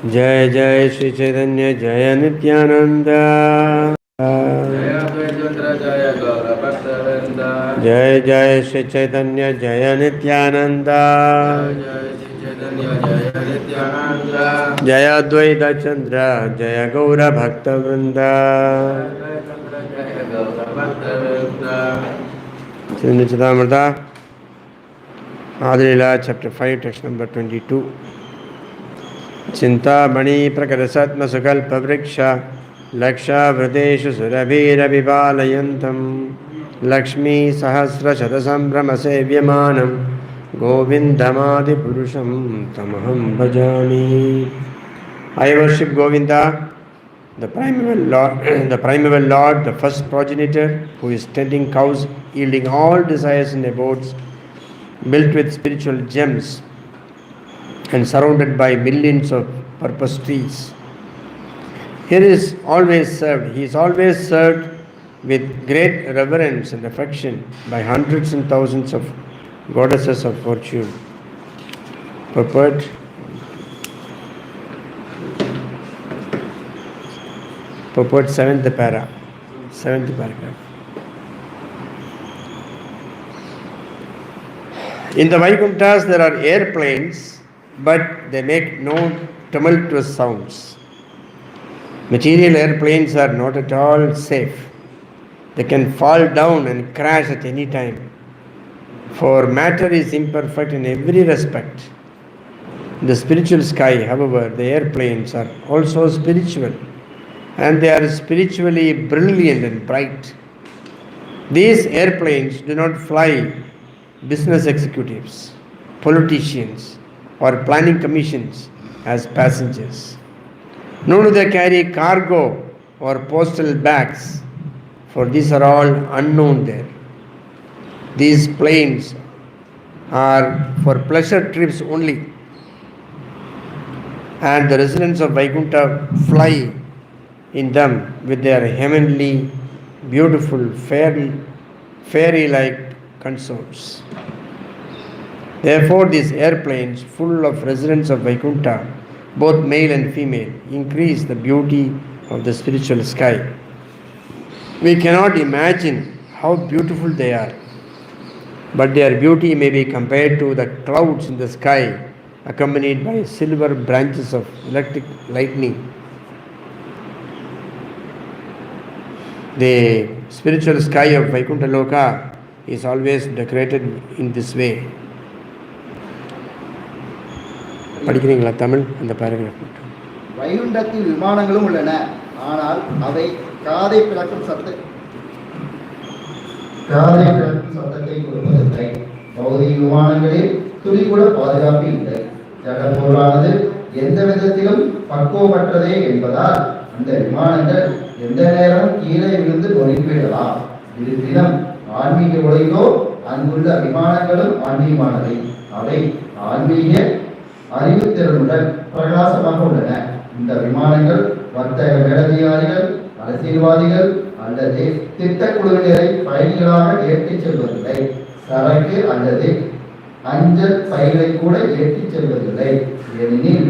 जय जय श्री चैतन्य जय नित्यानंद जय अद्वैतचंद्र जय गौरभक्तवृंद जय जय श्री चैतन्य जय नित्यानंद जय श्री चैतन्य जय नित्यानंद जय अद्वैत चंद्र जय गौर भक्तवृंद जय गौरभक्तवृंद श्री निचितामृता आदिलीला चैप्टर 5 टेक्स्ट नंबर 22 चिंतामणि प्रकटसत्म सुकल्प वृक्ष लक्षावृतेषु सुरभिरभिपालयन्तं लक्ष्मी सहस्रशत संभ्रम सेव्यमानं गोविन्दमादिपुरुषं तमहं भजामि. I worship Govinda, the primeval Lord, the first progenitor, who is tending cows, yielding all desires in abodes, built with spiritual gems, and surrounded by millions of purpose trees. He is always served with great reverence and affection by hundreds and thousands of goddesses of fortune. Purport. Purport 7th paragraph. In the Vaikunthas there are airplanes, but they make no tumultuous sounds. Material airplanes are not at all safe. They can fall down and crash at any time. For matter is imperfect in every respect. In the spiritual sky, however, the airplanes are also spiritual, and they are spiritually brilliant and bright. These airplanes do not fly business executives, politicians, or planning commissions as passengers. Nor do they carry cargo or postal bags, for these are all unknown there. These planes are for pleasure trips only, and the residents of Vaikuntha fly in them with their heavenly, beautiful, fairy-like consorts. Therefore, these airplanes, full of residents of Vaikuntha, both male and female, increase the beauty of the spiritual sky. We cannot imagine how beautiful they are, but their beauty may be compared to the clouds in the sky, accompanied by silver branches of electric lightning. The spiritual sky of Vaikuntha Loka is always decorated in this way. படிக்கிறீங்களா தமிழ் அந்த paragraph மட்டும்? வைகுண்டத்தில் விமானங்களும் உள்ளன, ஆனால் அவை காதை பிளக்கும் சத்தத்தை கொடுப்பதில்லை. பௌதிக விமானங்களில் துளி கூட பாதுகாப்பு இல்லை. ஜடப்பொருளானது எந்த விதத்திலும் பக்குவமற்றதே என்பதால் அந்த விமானங்கள் எந்த நேரமும் கீழே விழுந்து நொறுக்கிவிடலாம். இருப்பினும் ஆன்மீக உலகிலோ அங்குள்ள விமானங்களும் ஆன்மீகமானவை. அவை ஆன்மீக அறிவுத்திறனுடன் பிரகாசமாக உள்ளன. இந்த விமானங்கள் வர்த்தக மேலதிகாரிகள், அரசியல்வாதிகள் அல்லது திட்டக்குழுவினரை பயணிகளாக ஏற்றிச் செல்வதில்லை. சரக்கு அல்லது அஞ்சல் பைகளை கூட ஏற்றிச் செல்வதில்லை. ஏனெனில்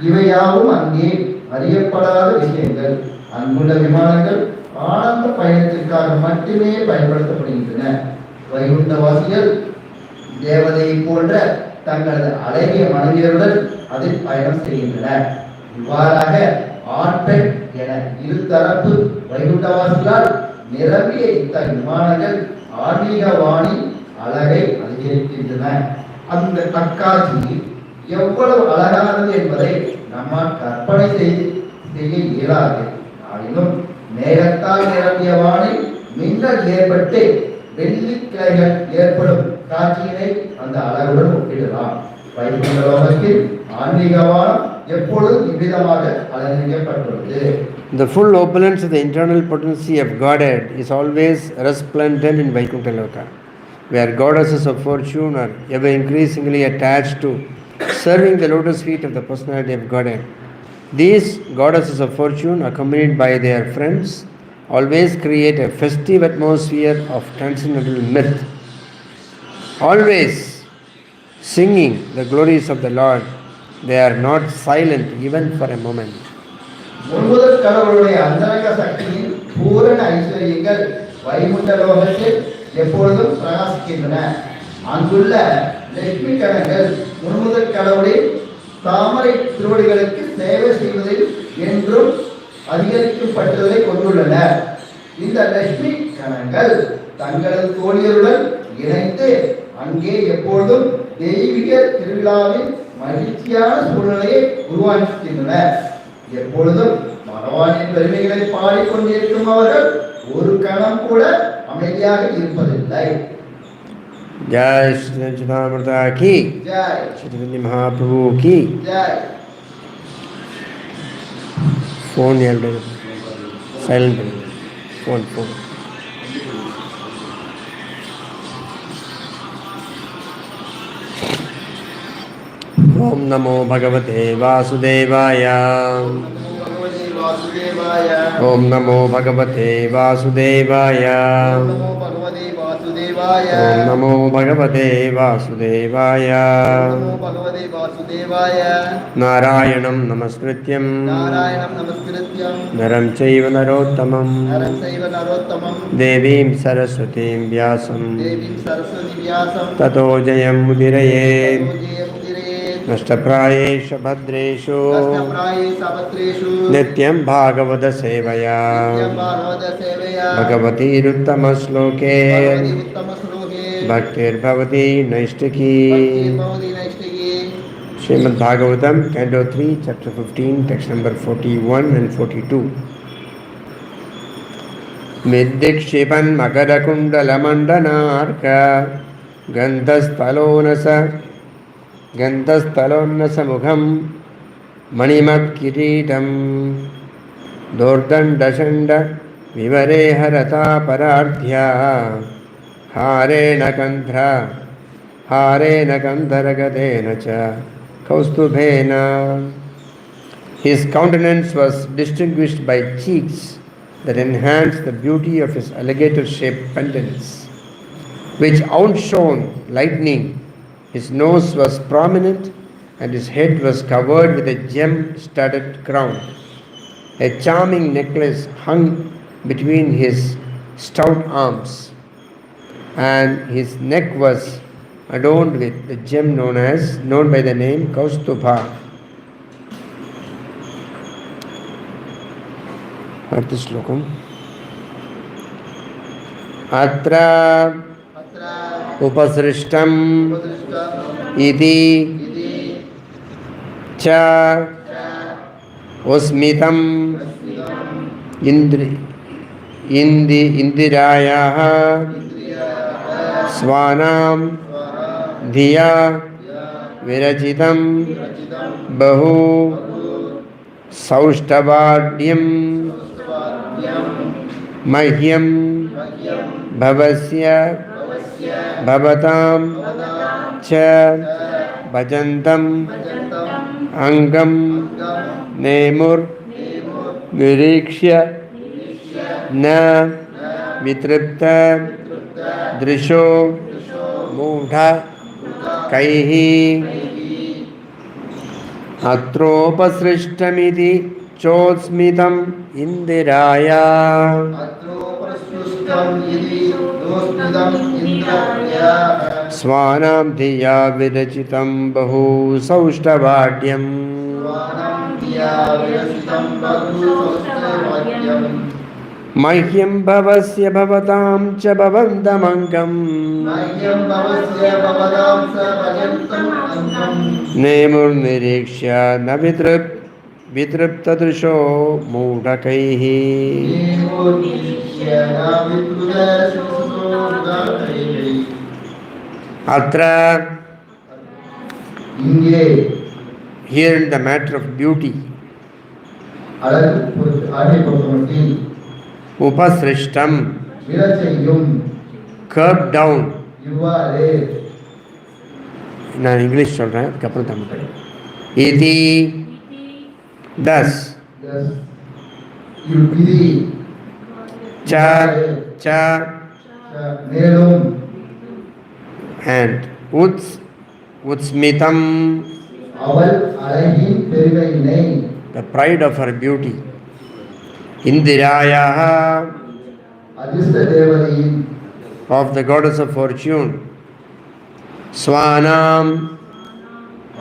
இவையாவும் அங்கே அறியப்படாத விஷயங்கள். அங்குள்ள விமானங்கள் ஆனந்த பயணத்திற்காக மட்டுமே பயன்படுத்தப்படுகின்றன. வைகுண்டவாசிகள் தேவதையை போன்ற தங்களது அழகிய மனைவியருடன் அதில் பயணம் செய்கின்றனர். இவ்வாறாக ஆண் பெண் என இருதரப்பு வைகுண்டவாசிகளால் நிரம்பிய இத்தகைய விமானங்கள் ஆன்மீக வாணி அழகை அதிகரிக்கின்றன. அந்த அக்காட்சி எவ்வளவு அழகானது என்பதை நம்மால் கற்பனை செய்ய இயலாது. ஆயினும் மேகத்தால் நிரம்பிய வானில் மின்னல் ஏற்பட்டு வெள்ளிக்கிளைகள் ஏற்படும் காட்சியினை அந்த அழகுடன் ஒப்பிடலாம். வைகுண்ட லோகத்தில் ஆன்மீகவானம் எப்பொழுதும் இவ்விதமாக அலங்கரிக்கப்பட்டுள்ளது. The full opulence of the internal potency of Godhead is always resplendent in Vaikuntha Loka, where goddesses of fortune are ever increasingly attached to serving the lotus feet of the personality of Godhead. These goddesses of fortune, accompanied by their friends, always create a festive atmosphere of transcendental mirth, always singing the glories of the Lord They are not silent even for a moment. முழுமுதற் கடவுளுடைய அந்தரங்க சக்தியின் பூரண ஐஸ்வர்யங்கள் வைகுண்ட லோகத்தில் எப்பொழுதும் பிரகாசிக்கின்றன. அங்குள்ள லட்சுமி கணங்கள் முழுமுதற் கடவுளின் தாமரை திருவடிகளுக்கு சேவை செய்வதில் என்றும் அதிகரிக்கும் பற்றுதலை கொண்டுள்ளன. இந்த லட்சுமி கணங்கள் தங்களது தோழியருடன் இணைந்து அங்கே எப்பொழுதும் தெய்வீக திருவிழாவின் மகிழ்ச்சியான சூழ்நிலையை உருவாக்குகின்றன. எப்பொழுதும் பகவானின் பெருமைகளை பாடிக்கொண்டிருக்கும் அவர்கள் ஒரு கணம் கூட அமைதியாக இருப்பதில்லை. जय श्री चैतन्य की जय, चैतन्य महाप्रभु की जय. फोन साइलेंट फोन फोन ओम नमो भगवते वासुदेवाय. ओम नमो भगवते वासुदेवाय. ओम नमो भगवते वासुदेवाय. नारायणं नमस्कृत्यं नरं चैव नरोत्तमं देवीं सरस्वतीं व्यासं ततो जयमुदीरयेत्. नष्टप्रायेषु भद्रेषु नित्यं भागवत सेवया भगवतीरुत्तमश्लोके भक्तिर्भवति नैष्टिकी. Srimad Bhagavatam, Canto 3, Chapter 15, Text number 41 and 42. Middikshipan Makarakundalamandanaarka Gandhasthalonasamukham Manimat Kiritam Dordandashanda Vivareharata Parardhya Harena Kandharagadena cha Kaustubhena. His countenance was distinguished by cheeks that enhanced the beauty of his alligator-shaped pendants, which outshone lightning. His nose was prominent and his head was covered with a gem-studded crown. A charming necklace hung between his stout arms, and his neck was adorned with the gem known by the name Kaustubha. Artha Shlokam. Atra upasrishtam iti cha usmitam indirayaha svanam dhiya virachitam bahu sauštavadyam mahyam bhavasya bhavatam cha bhajantam angam nemur nirikshya na vitripta drisho mudha kaihi atropasrishtamiti chotsmitam indiraya. Svanam dhiya virachitam bahu sauštavadyam mahyam bhavasya bhavatam cha bhavandamangam nemur nirikshya na vitriptadrisho mudakaihi. Atra, here in the matter of beauty, upasrishtam, curved down. நான் English சொல்கிறேன், அதுக்கப்புறம் தமிழ் படிக்கிறேன். இதி thus cha and utsmitam அவள் அழகின் பெருமையினை the pride of her beauty. Indirayaha, அதிர்ஷ்ட தேவதையின் of the goddess of fortune. Swanam,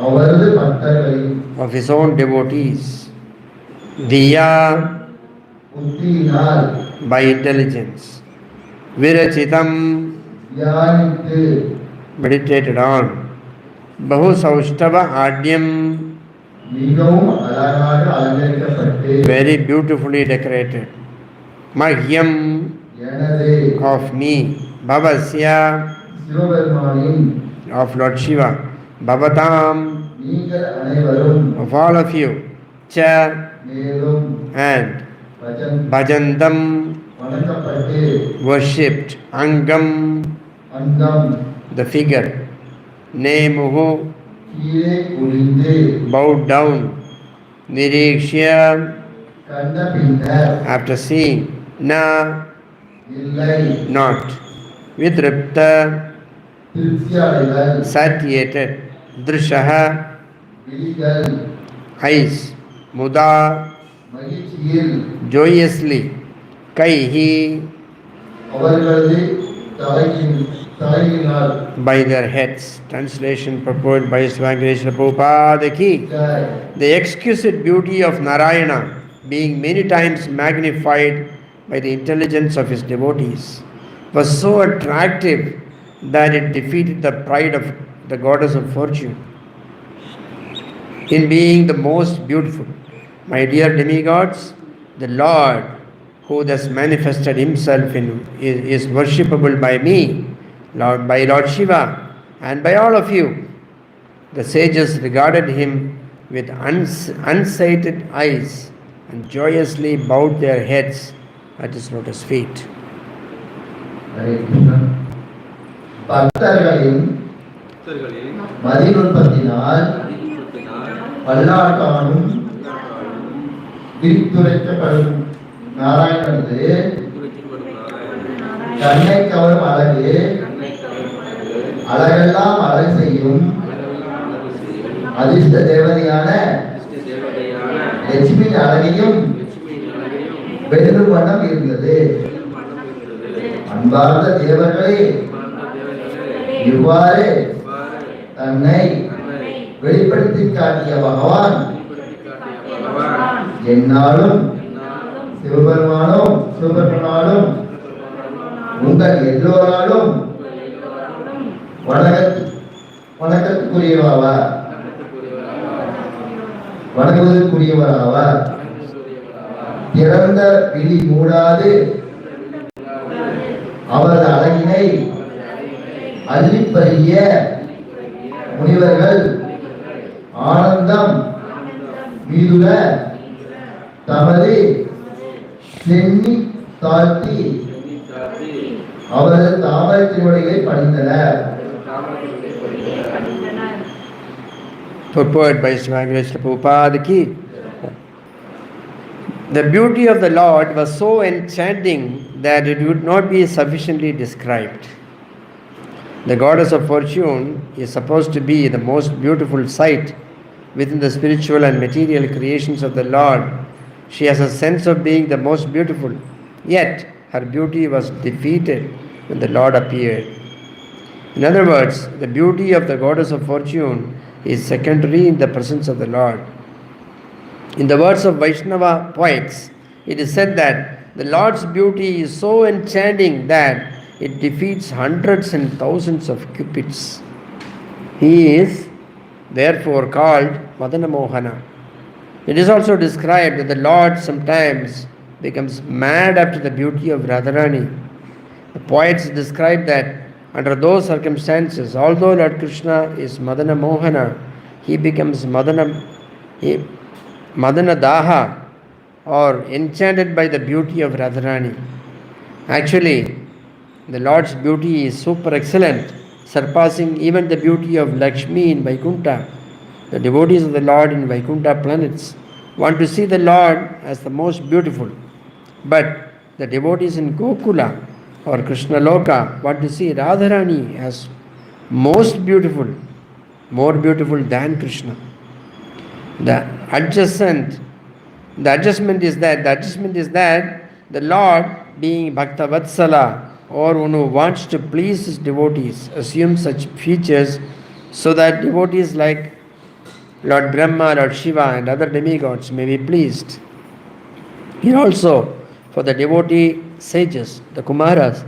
அவரது பக்தர்களின் of his own devotees. Diya, புத்தியினால் by intelligence. Virachitam, தியானித்து meditated on. Bahu Saushtava Adyam, மிகவும் அழகாக அலங்கரிக்கப்பட்டு very beautifully decorated. Mahyam, எனது of me. Bhavasya, சிவபெருமானின் of Lord Shiva. Bhavatam, நீங்கள் அனைவரும் of all of you. Cha, மேலும் and bhajan Bhajantam, வணக்கப்பட்டு worshipped. Angam, அங்கம் the figure. Nemuhu, கீழே குனிந்து bowed down. Nirikshya, கண்ட பின்னர் after seeing. Na, இல்லை not. Vidripta, திருப்தி அடைதல் satiated. Drishaha, விழிகள் eyes. Muda, மகிழ்ச்சியில் joyously. Kaihi, அவர்களது தலையினால் by their heads. Translation purport by Swankeshwara Prabhupada ki. The exquisite beauty of Narayana, being many times magnified by the intelligence of his devotees, was so attractive that it defeated the pride of the goddess of fortune in being the most beautiful. My dear demigods, the Lord who thus manifested himself is worshipable by me, by Lord Shiva, and by all of you. The sages regarded him with unsated eyes and joyously bowed their heads at his lotus feet. Hare Krishna. பக்தர்களின் மதிநுட்பத்தினால் பல்லாக்கானும் விரித்துரைக்கப்படும் நாராயணனது கண்ணை கவரும் அழகு அழகெல்லாம் அழகு செய்யும் அதிர்ஷ்ட தேவதையான லட்சுமியின் அழகையும் வெல்லும் வண்ணம் இருந்தது. அன்பார்ந்த தேவர்களே, இவ்வாறு தன்னை வெளிப்படுத்தி காட்டிய பகவான் என்னாலும் சிவபெருமானும் உங்கள் எல்லோராலும் வணங்குவதற்குரியவராவார். திறந்த விழி மூடாது அவரது அழகினை அள்ளிப்பறிய முனிவர்கள் ஆனந்தம் மீதுல தமது சென்னி தாழ்த்தி அவரது தாமரை திருவடிகளை பணிந்தனர். Purport by Swankeshwara Prabhupada ki. The beauty of the Lord was so enchanting that it would not be sufficiently described. The goddess of fortune is supposed to be the most beautiful sight within the spiritual and material creations of the Lord. She has a sense of being the most beautiful, yet her beauty was defeated when the Lord appeared. In other words, the beauty of the goddess of fortune is secondary in the presence of the Lord. In the words of Vaishnava poets, it is said that the Lord's beauty is so enchanting that it defeats hundreds and thousands of cupids. He is therefore called Madana Mohana. It is also described that the Lord sometimes becomes mad after the beauty of Radharani. The poets describe that under those circumstances, although Lord Krishna is Madana Mohana, he becomes Madana Daha, or enchanted by the beauty of Radharani. Actually, the Lord's beauty is super excellent, surpassing even the beauty of Lakshmi in Vaikuntha. The devotees of the Lord in Vaikuntha planets want to see the Lord as the most beautiful, but the devotees in Gokula or Krishna Loka want to see Radharani as most beautiful, more beautiful than Krishna. The adjustment is that the Lord, being Bhakta Vatsala, or one who wants to please his devotees, assumes such features so that devotees like Lord Brahma, Lord Shiva, and other demigods may be pleased. Here also, for the devotee sages, the Kumaras,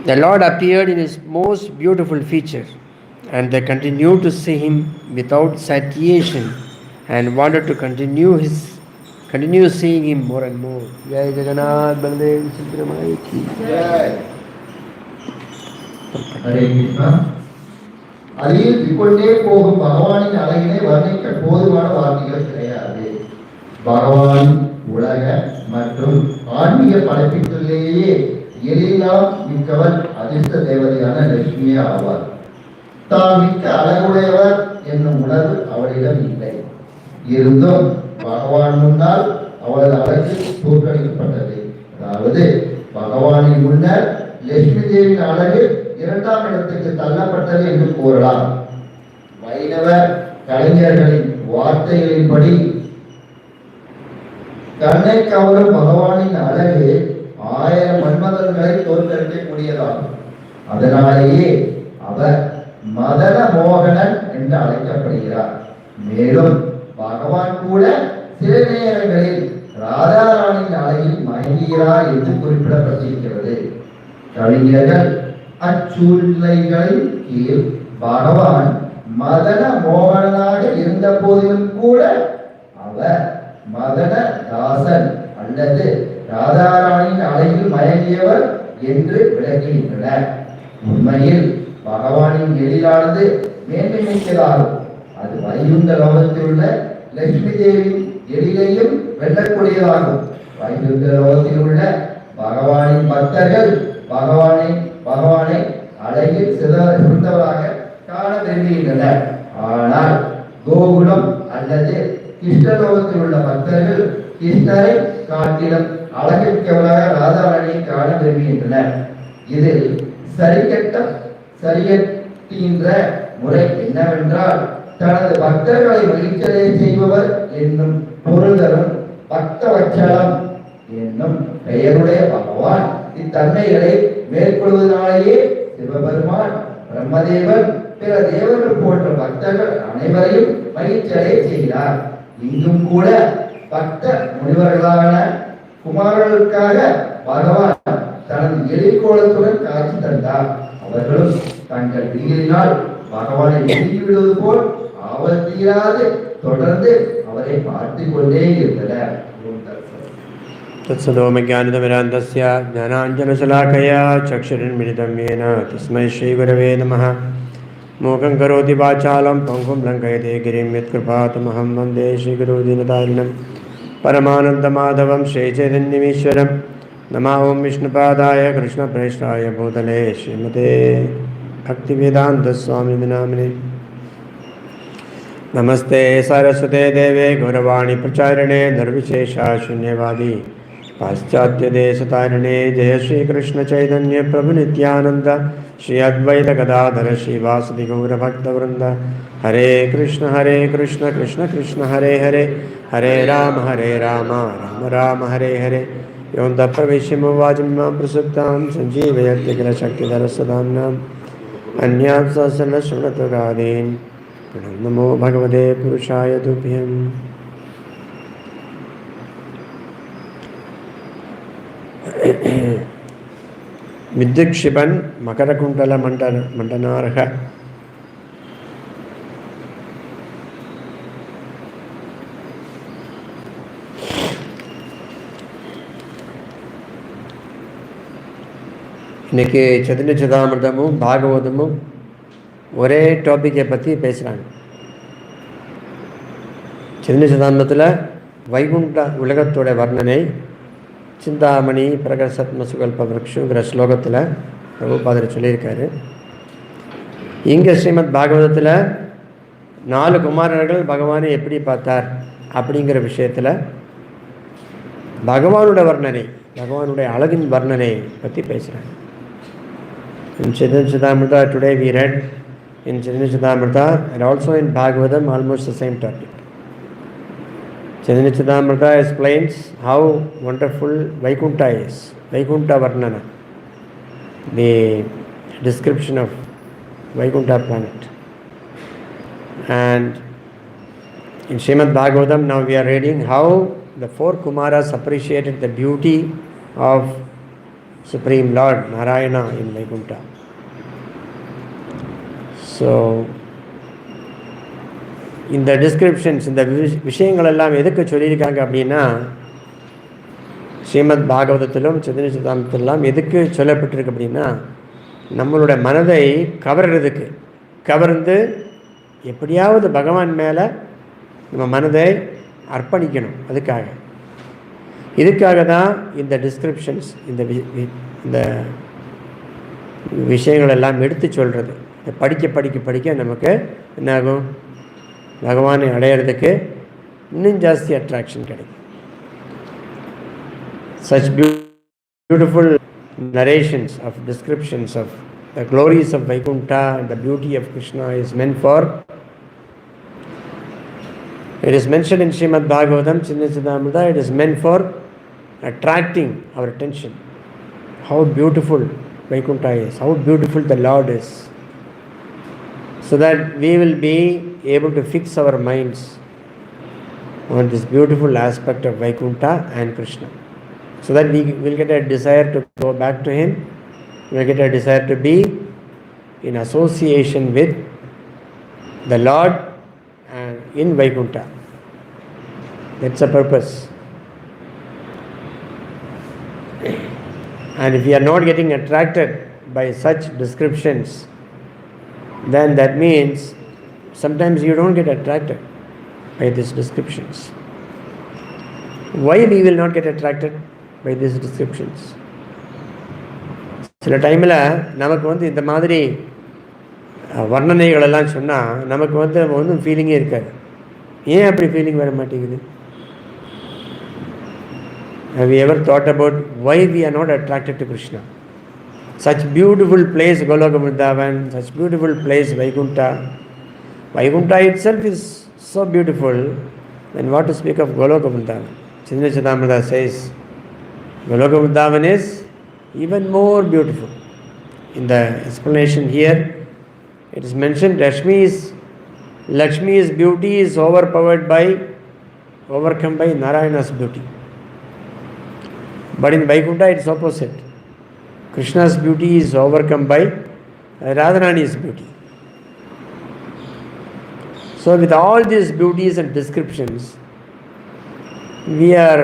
the Lord appeared in his most beautiful feature, and they continued to see him without satiation and wanted to continue seeing him more and more. Jai Jagannath Baladev Subramai ki Jai. Hare Krishna. அதில் விக்கொண்டே போகும் பகவானின் அழகினை வர்ணிக்க போதுமான வார்த்தைகள் கிடையாது. பகவான் உலக மற்றும் ஆன்மீக படைப்பிலேயே எல்லாம் மிக்கவர் அதிர்ஷ்ட தேவதையான லட்சுமியே ஆவார். தான் மிக்க அழகுடையவர் என்னும் உணர்வு அவளிடம் இல்லை. இருந்தும் பகவான் முன்னால் அவளது அழகு தோற்கடிக்கப்பட்டது. அதாவது பகவானின் முன்னர் லட்சுமி தேவியின் அழகு இரண்டாம் இடத்துக்கு தள்ளப்பட்டது என்று கூறலாம். வைணவ கலைஞர்களின் வார்த்தைகளின்படி கண்ணை கவரும் பகவானின் அழகு 1000 மன்மதன்களை தோற்கடிக்கக்கூடியதாகும். அதனாலேயே அவர் மதன மோகனன் என்று அழைக்கப்படுகிறார். மேலும் பகவான் கூட சில நேரங்களில் ராதாராணியின் அழகில் மயங்குகிறார் என்று குறிப்பிடப்பட்டிருக்கிறது. கலைஞர்கள் அச்சூழ்நிலைகளின் கீழ் பகவான் மதன மோகனாக இருந்த போதிலும் கூட அவர் மதன தாசன் அல்லது ராதாராணியின் அழகில் மயங்கியவர் என்று விளக்குகின்றனர். உண்மையில் பகவானின் எழிலானது மேன்மை மிக்கதாகும். அது வைகுந்த லோகத்தில் உள்ள லட்சுமி தேவியின் எழிலையும் வெல்லக்கூடியதாகும். வைகுந்த லோகத்தில் உள்ள பகவானின் பக்தர்கள் பகவானை அழகில் சிறந்தவராக காண விரும்புகின்றனர். ஆனால் கோகுலம் அல்லது கிருஷ்ணலோகத்தில் உள்ள பக்தர்கள் கிருஷ்ணரை காட்டிலும் அழகிற்கவராக ராதாராணியை காண விரும்புகின்றனர். இதில் சரியற்கின்ற முறை என்னவென்றால் தனது பக்தர்களை மகிழ்ச்சியடைய செய்பவர் என்னும் பொருள் தரும் பக்தவச்சலம் என்னும் பெயருடைய பகவான் இத்தன்மைகளை மேற்கொள்வதனாலேயே சிவபெருமான் பிரம்மதேவன் பிற தேவர்கள் போன்ற பக்தர்கள் அனைவரையும் மகிழ்ச்சியடைய செய்கிறார். இங்கும் கூட பக்த முனிவர்களான குமாரர்களுக்காக பகவான் தனது எழிற்கோலத்துடன் காட்சி தந்தார். அவர்களும் தங்கள் விழியினால் பகவானை விடுவது போல் ஆவல் தீராது தொடர்ந்து அவரை பார்த்துக் கொண்டே இருந்தனர். तत्सदोमज्ञानतिमिरान्धस्य ज्ञानाञ्जनशलाकया चक्षुरुन्मिलितं येन तस्मै श्रीगुरवे नमः. मूकं करोति वाचालं पङ्गुं लङ्घयते गिरिं यत्कृपातमहं वन्दे श्रीगुरो दीनतारिणं परमानन्दमाधवं श्रीचैतन्यमीश्वरं. नमः ॐ विष्णुपादाय कृष्णप्रेष्ठाय भूतले श्रीमते भक्तिवेदान्तस्वामिने नामिने. नमस्ते सरस्वते देवे गौरवाणी प्रचारिणे निर्विशेषा शून्यवादी पाश्चात्य देशतारिणे. जय श्री कृष्ण चैतन्य प्रभु नित्यानंद श्री अद्वैत गदाधर श्रीवासुदि गौर भक्तवृंद. हरे कृष्ण कृष्ण कृष्ण हरे हरे हरे राम राम राम हरे हरे. योऽन्त प्रविश्य वाचिमां प्रसुप्तां सञ्जीवयत्य किल शक्तिधरसदाम्नाम् अन्यां सहस्रशृणुतगादीन्. नमो भगवते पुरुषाय तुभ्यम्. विद्युक्षिपन् मकरकुण्डल मण्डनार्ह. இன்னைக்கு சைதன்ய சதாமிர்தமும் பாகவதமும் ஒரே டாப்பிக்கை பற்றி பேசுகிறாங்க. சைதன்ய சதாமிர்தத்தில் வைகுண்ட உலகத்தோட வர்ணனை சிந்தாமணி பிரகசத்ம சுகல்ப விரக்ஷுங்கிற ஸ்லோகத்தில் பிரபுபாதர் சொல்லியிருக்காரு. இங்கே ஸ்ரீமத் பாகவதத்தில் 4 குமாரர்கள் பகவானை எப்படி பார்த்தார் அப்படிங்கிற விஷயத்தில் பகவானோட வர்ணனை, பகவானுடைய அழகின் வர்ணனை பற்றி பேசுகிறாங்க. In Chaitanya Charitamrita today we read in Chaitanya Charitamrita and also in Bhagavatam almost the same topic. Chaitanya Charitamrita explains how wonderful Vaikuntha is. Vaikuntha Varnana, the description of Vaikuntha planet. And in Srimad Bhagavatam, now we are reading how the four Kumaras appreciated the beauty of Supreme Lord Narayana in Vaikuntha. So, இந்த descriptions, இந்த விஷயங்கள் எல்லாம் எதுக்கு சொல்லியிருக்காங்க அப்படின்னா, ஸ்ரீமத் பாகவதத்திலும் சைதன்ய சரிதாமிரத்திலும் எதுக்கு சொல்லப்பட்டிருக்கு அப்படின்னா, நம்மளோட மனதை கவர்றதுக்கு, கவர்ந்து எப்படியாவது பகவான் மேலே நம்ம மனதை அர்ப்பணிக்கணும். இதுக்காக தான் இந்த டிஸ்கிரிப்ஷன்ஸ், இந்த விஷயங்கள் எல்லாம் எடுத்து சொல்கிறது. படிக்க நமக்கு என்னாகும், பகவானை அடையிறதுக்கு இன்னும் ஜாஸ்தி அட்ராக்ஷன் கிடைக்கும். Such beautiful narrations of descriptions of the glories of Vaikuntha and the beauty of Krishna is meant for, it is mentioned in Srimad Bhagavatam, Chinnachidamrita, it is meant for attracting our attention. How beautiful Vaikuntha is, how beautiful the Lord is, so that we will be able to fix our minds on this beautiful aspect of Vaikuntha and Krishna, so that we will get a desire to go back to Him, we will get a desire to be in association with the Lord in Vaikuntha. That's the purpose. And if we are not getting attracted by such descriptions, then that means sometimes you don't get attracted by these descriptions. Why we will not get attracted by these descriptions? சில டைமில் நமக்கு இந்த மாதிரி வர்ணனைகள் எல்லாம் சொன்னால் நமக்கு ஒன்றும் ஃபீலிங்கே இருக்காது. ஏன் அப்படி ஃபீலிங் வர மாட்டேங்குது? Have you ever thought about why we are not attracted to Krishna? Such beautiful place Goloka Vrindavan, such beautiful place Vaikuntha. Vaikuntha itself is so beautiful, then what to speak of Goloka Vrindavan? Chaitanya Charitamrita says Goloka Vrindavan is even more beautiful. In the explanation here, it is mentioned Lakshmi's beauty is overcome by Narayana's beauty. But in Vaikuntha it's opposite. Krishna's beauty is overcome by Radharani's beauty. So with all these beauties and descriptions, we are,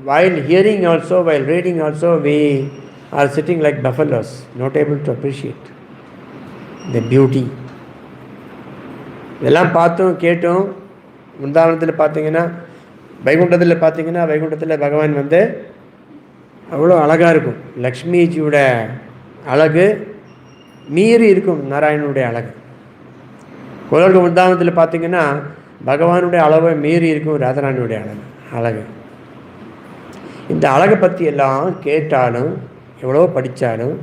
while hearing also, while reading also, we are sitting like buffaloes, not able to appreciate the beauty. இதெல்லாம் பார்த்தோம் கேட்டோம். முந்தாவனத்தில் பார்த்தீங்கன்னா, வைகுண்டத்தில் பகவான் அவ்வளோ அழகாக இருக்கும். லக்ஷ்மிஜியோட அழகு மீறி இருக்கும் நாராயணனுடைய அழகு. கோலோக முந்தாவனத்தில் பார்த்தீங்கன்னா பகவானுடைய அளவை மீறி இருக்கும் ராதாராணியுடைய அழகு. இந்த அழகை பற்றி எல்லாம் கேட்டாலும் எவ்வளோ படித்தாலும்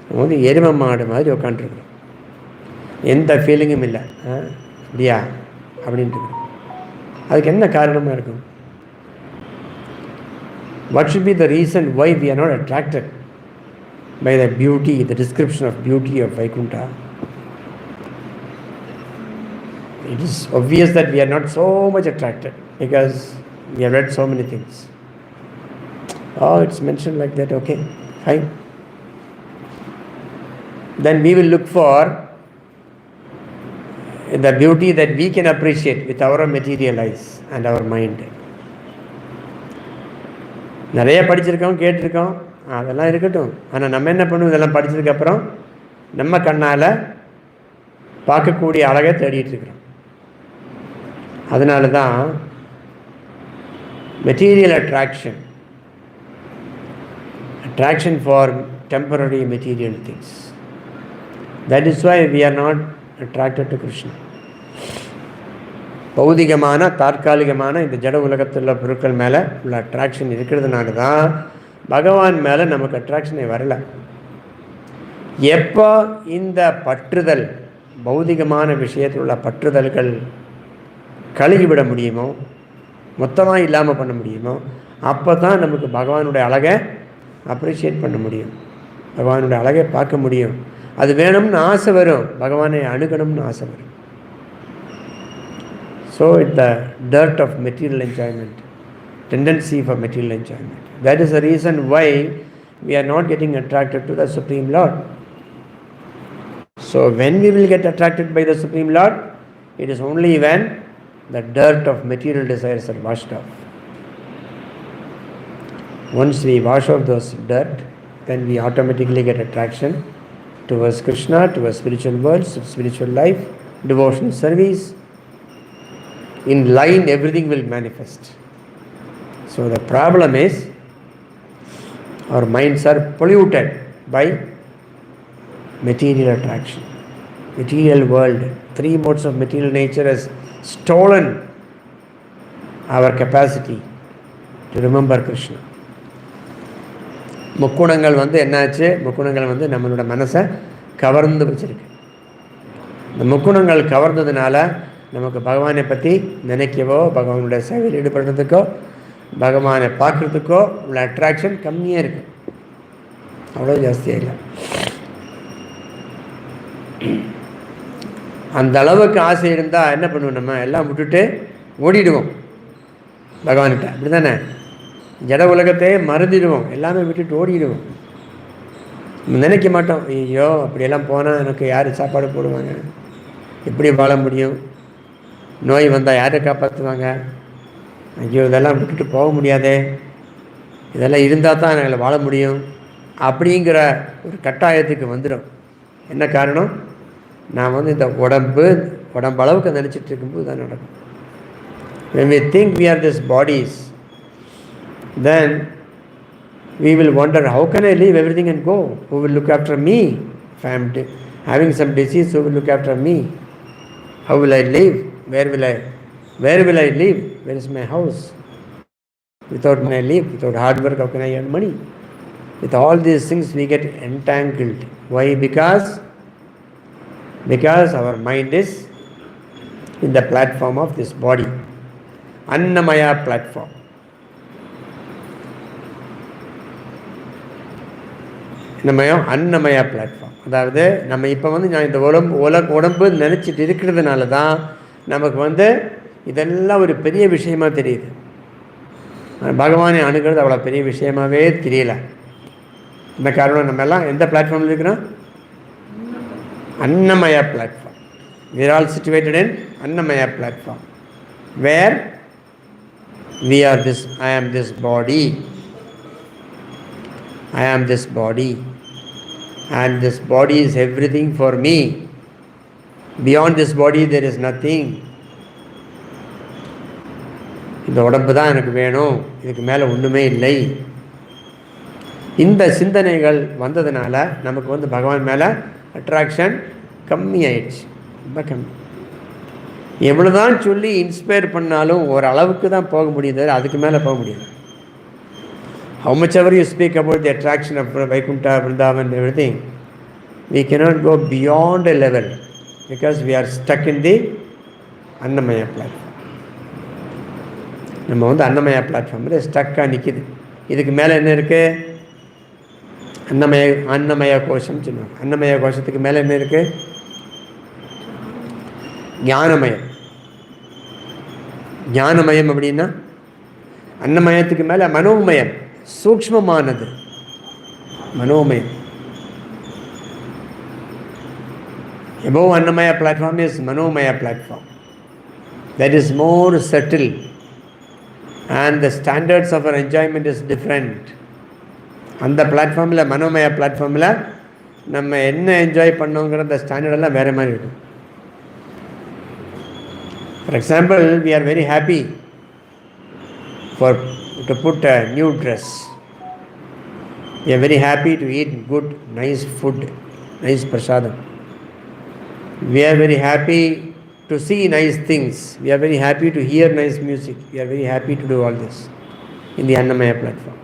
நம்ம எருமை மாடு மாதிரி உட்காந்துருக்கோம். எந்த ஃபீலிங்கும் இல்லை. அப்படியா அப்படின்ட்டு. அதுக்கு என்ன காரணமாக இருக்கும்? What should be the reason why we are not attracted by the beauty, the description of beauty of Vaikuntha? It is obvious that we are not so much attracted because we have read so many things. Oh, it's mentioned like that, okay, fine. Then we will look for the beauty that we can appreciate with our material eyes and our mind. நிறைய படிச்சிருக்கோம், கேட்டிருக்கோம், அதெல்லாம் இருக்கட்டும். ஆனால் நம்ம என்ன பண்ணுவோம்? இதெல்லாம் படித்ததுக்கப்புறம் நம்ம கண்ணால் பார்க்கக்கூடிய அழகை தேடிட்டு இருக்கிறோம். அதனால தான் material attraction for temporary material things. That is why we are not attracted to Krishna. பௌதிகமான தற்காலிகமான இந்த ஜட உலகத்தில் உள்ள பொருட்கள் மேலே உள்ள அட்ராக்ஷன் இருக்கிறதுனால தான் பகவான் மேலே நமக்கு அட்ராக்ஷனே வரலை. எப்போ இந்த பற்றுதல், பௌதிகமான விஷயத்தில் உள்ள பற்றுதல்கள் கழுகிவிட முடியுமோ, மொத்தமாக இல்லாமல் பண்ண முடியுமோ அப்போ தான் நமக்கு பகவானுடைய அழகை அப்ரிஷியேட் பண்ண முடியும், பகவானுடைய அழகை பார்க்க முடியும். அது வேணும்னு ஆசை வரும், பகவானை அணுகணும்னு ஆசை வரும். So it's the dirt of material enjoyment, tendency for material enjoyment. That is the reason why we are not getting attracted to the Supreme Lord. So when we will get attracted by the Supreme Lord, it is only when the dirt of material desires are washed off. Once we wash off those dirt, then we automatically get attraction towards Krishna, towards spiritual world, spiritual life, devotional service. In line, everything will manifest. So the problem is our minds are polluted by material attraction, material world. 3 modes of material nature has stolen our capacity to remember Krishna. முக்குணங்கள் என்னாச்சு, முக்குணங்கள் நம்மளோட மனசை கவர்ந்து வச்சிருக்கு. இந்த முக்குணங்கள் கவர்ந்ததுனால நமக்கு பகவானை பற்றி நினைக்கவோ, பகவானுடைய சேவையில் ஈடுபடுறதுக்கோ, பகவானை பார்க்குறதுக்கோ உள்ள அட்ராக்ஷன் கம்மியாக இருக்குது, அவ்வளோ ஜாஸ்தியாக இல்லை. அந்த அளவுக்கு ஆசை இருந்தால் என்ன பண்ணுவோம், நம்ம எல்லாம் விட்டுட்டு ஓடிடுவோம் பகவான்கிட்ட. அப்படி தானே, ஜட உலகத்தையே மறந்துடுவோம், எல்லாமே விட்டுட்டு ஓடிடுவோம். நினைக்க மாட்டோம், ஐயோ அப்படியெல்லாம் போனால் எனக்கு யார் சாப்பாடு போடுவாங்க, எப்படி வாழ முடியும், நோய் வந்தால் யாரை காப்பாற்றுவாங்க, ஐயோ இதெல்லாம் விட்டுட்டு போக முடியாதே, இதெல்லாம் இருந்தால் தான் எங்களை வாழ முடியும் அப்படிங்கிற ஒரு கட்டாயத்துக்கு வந்துடும். என்ன காரணம், நான் இந்த உடம்பளவுக்கு நினச்சிட்டு இருக்கும்போது தான் நடக்கும். When we think we are these bodies, then we will wonder, how can I leave everything and go? Who will look after me? If I am having some disease, who will look after me? How will I live? Where will I live? Where is my house? Without money I live. Without hard work, how can I earn money? With all these things we get entangled. Why? Because our mind is in the platform of this body. Annamaya platform. Annamaya platform. அதாவது நம்ம இப்போ நான் இந்த உடம்பு நினச்சிட்டு இருக்கிறதுனால தான் நமக்கு இதெல்லாம் ஒரு பெரிய விஷயமா தெரியுது. பகவானை அணுகிறது அவ்வளோ பெரிய விஷயமாகவே தெரியல. இந்த காரணம் நம்ம எல்லாம் எந்த பிளாட்ஃபார்மில் இருக்கிறோம், அன்னமயா platform. we are all situated in Annamaya platform, where we are this, I am this body, I am this body, and this body is everything for me. Beyond this body there is nothing. இந்த உடம்பு தான் எனக்கு வேணும், இதுக்கு மேலே ஒன்றுமே இல்லை. இந்த சிந்தனைகள் வந்ததுனால நமக்கு பகவான் மேலே அட்ராக்ஷன் கம்மி ஆயிடுச்சு, ரொம்ப கம்மி. எவ்வளோதான் சொல்லி இன்ஸ்பயர் பண்ணாலும் ஒரு அளவுக்கு தான் போக முடியுது, அதுக்கு மேலே போக முடியாது. How much ever you speak about the attraction of Vaikuntha, Vrindavan, everything, we cannot go beyond a level because we are stuck in the Annamaya platform. நம்ம அன்னமயா பிளாட்ஃபார்மில் ஸ்டக்காக நிற்கிது. இதுக்கு மேலே என்ன இருக்குது, அன்னமய கோஷம் சொல்லுவாங்க. அன்னமய கோஷத்துக்கு மேலே என்ன இருக்குது, ஞானமயம். ஞானமயம் அப்படின்னா அன்னமயத்துக்கு மேலே மனோமயம், சூக்ஷ்மமானது மனோமயம். above Annamaya platform is Manomaya platform. That is more subtle and the standards of our enjoyment is different. அந்த பிளாட்ஃபார்மில், மனோமய பிளாட்ஃபார்மில் நம்ம என்ன என்ஜாய் பண்ணோங்கிற அந்த ஸ்டாண்டர்டெல்லாம் வேறு மாதிரி இருக்கும். For example, we are very happy to put a new dress. We are very happy to eat good, nice food, nice prasadam. We are very happy to see nice things. We are very happy to hear nice music. We are very happy to do all this in the Annamaya platform.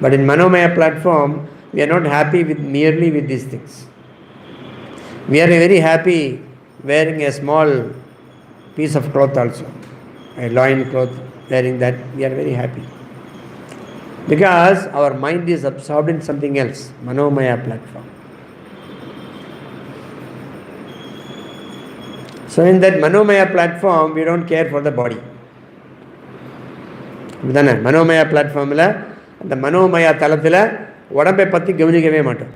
But in Manomaya platform, we are not happy merely with these things. We are very happy wearing a small piece of cloth also. a loin cloth, wearing that, we are very happy. Because our mind is absorbed in something else, Manomaya platform. So in that Manomaya platform, we don't care for the body. மனோமயா பிளாட்ஃபார்மில் அந்த மனோமயா தளத்தில் உடம்பை பற்றி கவனிக்கவே மாட்டோம்.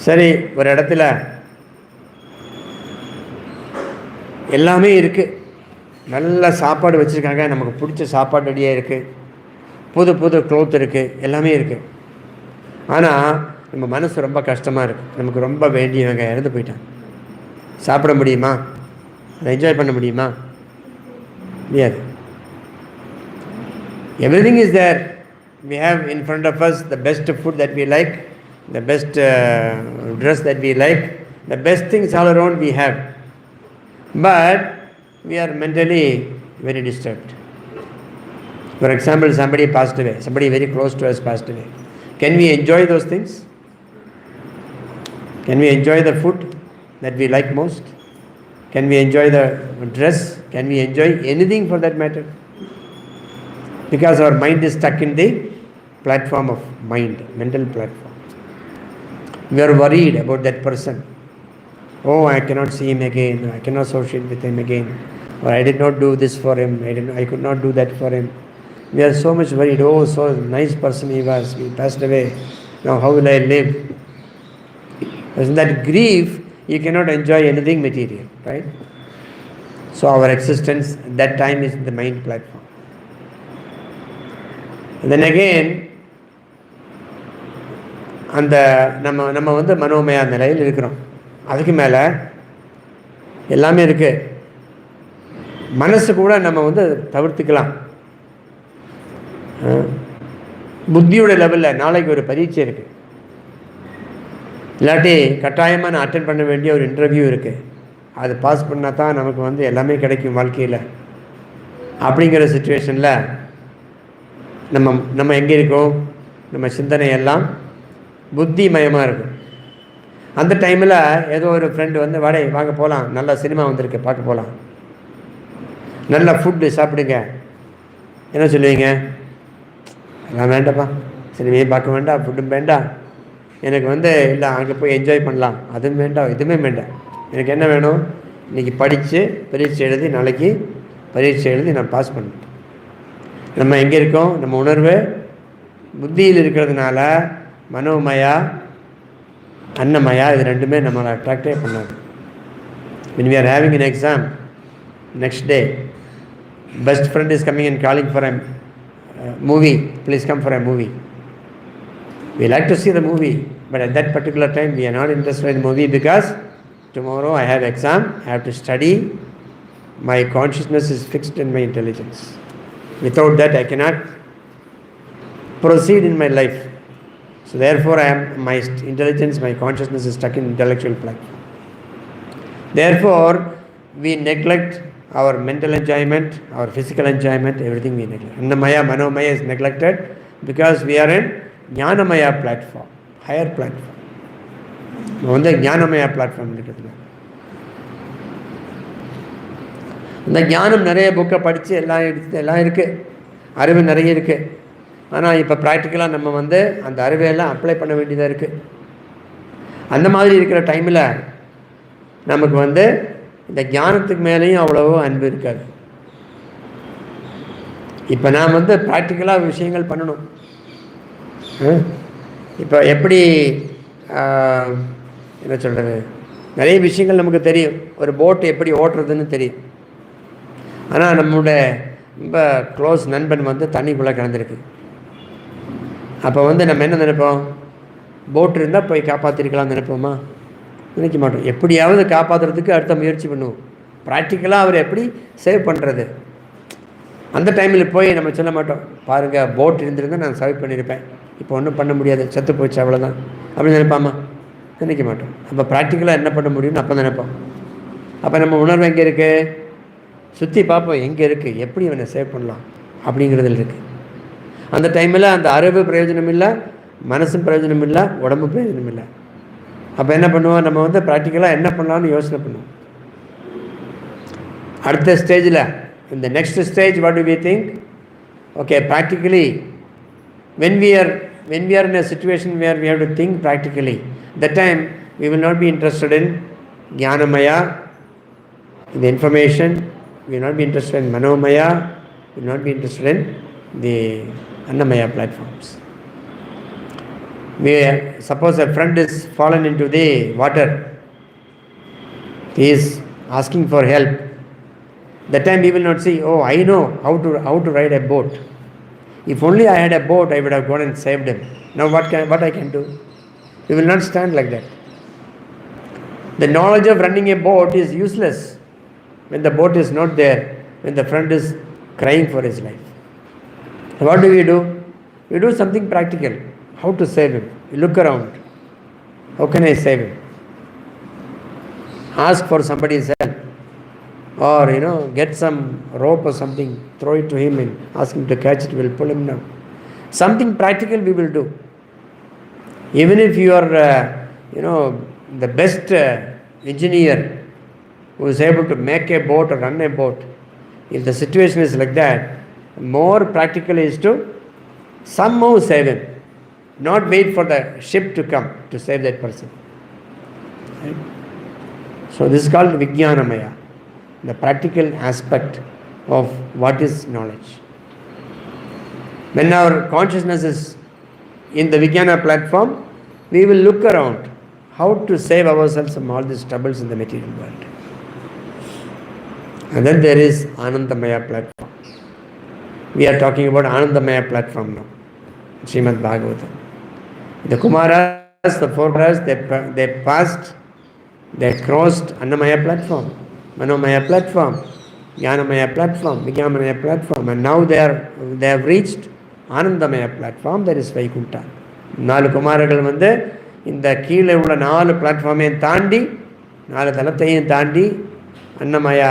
சரி, ஒரு இடத்துல எல்லாமே இருக்குது, நல்ல சாப்பாடு வச்சுருக்காங்க, நமக்கு பிடிச்ச சாப்பாடு ரெடியாக இருக்குது, புது புது க்ளோத் இருக்குது, எல்லாமே இருக்குது. ஆனால் நம்ம மனசு ரொம்ப கஷ்டமாக இருக்குது, நமக்கு ரொம்ப வேண்டியவங்க இறந்து போயிட்டாங்க. சாப்பிட முடியுமா? அதை என்ஜாய் பண்ண முடியுமா? முடியாது. Everything is there. We have in front of us the best food that we like, the best dress that we like, the best things all around we have. But we are mentally very disturbed. For example, somebody passed away, somebody very close to us passed away. Can we enjoy those things? Can we enjoy the food that we like most? Can we enjoy the dress? Can we enjoy anything for that matter? Because our mind is stuck in the platform of mind, mental platform. We are worried about that person. Oh, I cannot see him again. I cannot associate with him again. Or I did not do this for him. I could not do that for him. We are so much worried. Oh, so nice person he was. He passed away. Now how will I live? In that grief, you cannot enjoy anything material, right? So our existence at that time is in the mind platform. And then again, அந்த நம்ம வந்து மனோமய நிலையில் இருக்கிறோம். அதுக்கு மேலே எல்லாமே இருக்குது. மனசு கூட நம்ம வந்து தவிர்த்துக்கலாம். புத்தியோட லெவலில் நாளைக்கு ஒரு பரீட்சை இருக்குது, இல்லாட்டி கட்டாயமாக நான் அட்டென்ட் பண்ண வேண்டிய ஒரு இன்டர்வியூ இருக்குது, அது பாஸ் பண்ணால் தான் நமக்கு வந்து எல்லாமே கிடைக்கும் வாழ்க்கையில். அப்படிங்கிற சுச்சுவேஷனில் நம்ம எங்கே இருக்கோம்? நம்ம சிந்தனை எல்லாம் புத்திமயமாக இருக்கும். அந்த டைமில் ஏதோ ஒரு ஃப்ரெண்டு வந்து வாங்க போகலாம், நல்ல சினிமா வந்திருக்கு பார்க்க போகலாம், நல்ல ஃபுட்டு சாப்பிடுங்க. என்ன சொல்லுவீங்க? எல்லாம் வேண்டாப்பா, சினிமையும் பார்க்க வேண்டாம், ஃபுட்டும் வேண்டாம், எனக்கு வந்து இல்லை அங்கே போய் என்ஜாய் பண்ணலாம், அதுவும் வேண்டாம், எதுவுமே வேண்டாம். எனக்கு என்ன வேணும்? இன்றைக்கி படித்து பரீட்சை எழுதி நாளைக்கு பரீட்சை எழுதி நான் பாஸ் பண்ணேன். நம்ம எங்கே இருக்கோம்? நம்ம உணர்வு புத்தியில் இருக்கிறதுனால மனோமயா அன்னமயா இது ரெண்டுமே நம்மளை அட்ராக்டே பண்ணாது. when we are having an exam, next day best friend is coming and calling for a movie, please come for a movie. We like to see the movie, but at that particular time we are not interested in the movie because tomorrow I have exam, I have to study, my consciousness is fixed in my intelligence. Without that I cannot proceed in my life. So therefore my intelligence, my consciousness is stuck in intellectual platform. Therefore we neglect our mental enjoyment, our physical enjoyment, everything we neglect. Annamaya, Manomaya is neglected because we are in Jnanamaya platform, higher platform. வந்து ஞானமய platform இருக்கிறதுல இந்த ஞானம் நிறைய புக்கை படித்து எல்லாம் இருக்குது, அறிவு நிறைய இருக்குது. ஆனால் இப்போ ப்ராக்டிக்கலாக நம்ம வந்து அந்த அறிவையெல்லாம் அப்ளை பண்ண வேண்டியதாக இருக்குது. அந்த மாதிரி இருக்கிற டைமில் நமக்கு வந்து இந்த ஞானத்துக்கு மேலேயும் அவ்வளவோ அன்பு இருக்காது. இப்போ நாம் வந்து ப்ராக்டிக்கலாக விஷயங்கள் பண்ணணும். இப்போ எப்படி என்ன சொல்கிறது, நிறைய விஷயங்கள் நமக்கு தெரியும், ஒரு போட்டு எப்படி ஓட்டுறதுன்னு தெரியும். ஆனால் நம்மளோட ரொம்ப க்ளோஸ் நண்பன் வந்து தண்ணிக்குள்ளே கலந்துருக்கு. அப்போ வந்து நம்ம என்ன நினைப்போம்? போட் இருந்தால் போய் காப்பாற்றிருக்கலாம்னு நினைப்போமா? நினைக்க மாட்டோம். எப்படியாவது காப்பாற்றுறதுக்கு அடுத்த முயற்சி பண்ணுவோம். ப்ராக்டிக்கலாக அவர் எப்படி சேவ் பண்ணுறது, அந்த டைமில் போய் நம்ம சொல்ல மாட்டோம், பாருங்கள் போட் இருந்திருந்தால் நான் சேவ் பண்ணியிருப்பேன், இப்போ ஒன்றும் பண்ண முடியாது, செத்து போச்சு அவ்வளோதான் அப்படின்னு நினைப்பாமா? நினைக்க மாட்டோம். அப்போ ப்ராக்டிக்கலாக என்ன பண்ண முடியும்னு அப்போ நினைப்போம். அப்போ நம்ம உணர்வு எங்கே இருக்குது? சுற்றி பார்ப்போம் எங்கே இருக்குது, எப்படி அவனை சேவ் பண்ணலாம் அப்படிங்கிறதுல இருக்குது. அந்த டைமில் அந்த அறிவு பிரயோஜனம் இல்லை, மனசும் பிரயோஜனம் இல்லை, உடம்பு பிரயோஜனம் இல்லை. அப்போ என்ன பண்ணுவோம்? நம்ம வந்து ப்ராக்டிக்கலாக என்ன பண்ணலான்னு யோசனை பண்ணுவோம். அடுத்த ஸ்டேஜில், இந்த next stage what do we think? Okay, practically when we are in a situation where we have to think practically, that time we will not be interested in Jnanamaya, the information, we will not be interested in Manomaya, we will not be interested in the Annamaya platforms. Suppose a friend is fallen into the water, he is asking for help. That time we will not say, oh, I know how to ride a boat. If only I had a boat, I would have gone and saved him. Now what I can do? We will not stand like that. The knowledge of running a boat is useless when the boat is not there, when the friend is crying for his life. What do? We do something practical. How to save him? We look around. How can I save him? Ask for somebody's help. Or, get some rope or something, throw it to him and ask him to catch it, we'll pull him down. Something practical we will do. Even if you are, the best engineer who is able to make a boat or run a boat, if the situation is like that, more practical is to somehow save him. Not wait for the ship to come to save that person. Right? So this is called Vijnanamaya, the practical aspect of what is knowledge. When our consciousness is in the Vijnana platform, we will look around how to save ourselves from all these troubles in the material world. And then there is Anandamaya platform. We are talking about Anandamaya platform now, Srimad Bhagavatam. The Kumaras, the four Kumaras, they passed, they crossed Annamaya platform, Manomaya platform, Jnanamaya platform, Vijnanamaya platform, and now they have reached Anandamaya platform, that is Vaikuntha. 4 குமாரர்கள் வந்து இந்த கீழே உள்ள 4 பிளாட்ஃபார்மையும் தாண்டி 4 தளத்தையும் தாண்டி அன்னமயா,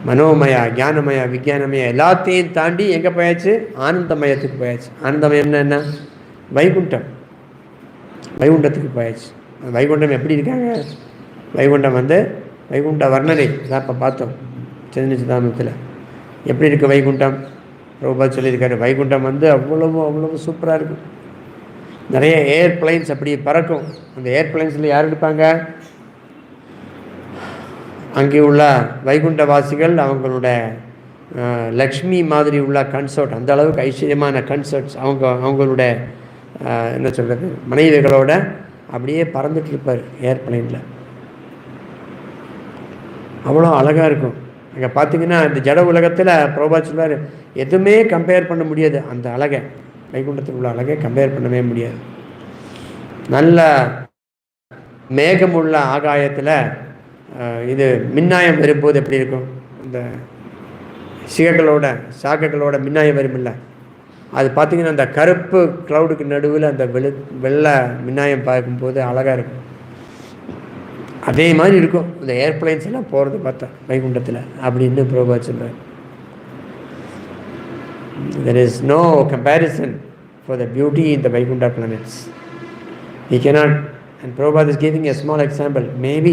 மனோமயா, ஞானமயா, விஞ்ஞானமயா எல்லாத்தையும் தாண்டி எங்கே போயாச்சு? ஆனந்தமயத்துக்கு போயாச்சு. ஆனந்தமயம்னா என்ன? வைகுண்டம். வைகுண்டத்துக்கு போயாச்சு. வைகுண்டம் எப்படி இருக்காங்க? வைகுண்டம் வந்து வைகுண்ட வர்ணனை தான் இப்போ பார்த்தோம் சிதம்பரத்தில். எப்படி இருக்குது வைகுண்டம்? ரொம்ப சொல்லியிருக்காரு. வைகுண்டம் வந்து அவ்வளவு சூப்பராக இருக்கும். நிறைய ஏர்பிளைன்ஸ் அப்படி பறக்கும். அந்த ஏர்பிளைன்ஸில் யார் இருப்பாங்க? அங்கே உள்ள வைகுண்டவாசிகள், அவங்களோட லக்ஷ்மி மாதிரி உள்ள கன்சர்ட், அந்த அளவுக்கு ஐஸ்வர்யமான கன்சர்ட்ஸ், அவங்களோட என்ன சொல்கிறது, மனைவிகளோட அப்படியே பறந்துட்டு இருப்பார் ஏர்பிளைனில். அவ்வளோ அழகாக இருக்கும். அங்கே பார்த்தீங்கன்னா இந்த ஜட உலகத்தில் பிரபா சொல்வார், எதுவுமே கம்பேர் பண்ண முடியாது அந்த அழகை. வைகுண்டத்தில் உள்ள அழகை கம்பேர் பண்ணவே முடியாது. நல்ல மேகமுள்ள ஆகாயத்தில் இது மின்னாயம் வரும்போது எப்படி இருக்கும்? இந்த சாக்கைகளோட மின்னாயம் வருமில்ல, அது பார்த்திங்கன்னா அந்த கருப்பு க்ளவுடுக்கு நடுவில் அந்த வெள்ளை மின்னாயம் பார்க்கும்போது அழகாக இருக்கும். அதே மாதிரி இருக்கும் இந்த ஏர்பிளைன்ஸ் எல்லாம் போகிறது பார்த்தா வைகுண்டத்தில் அப்படின்னு பிரபா சொல்கிறார். There is no comparison for the beauty in the Vaikuntha planets. We cannot, and Prabhupada is giving a small example. Maybe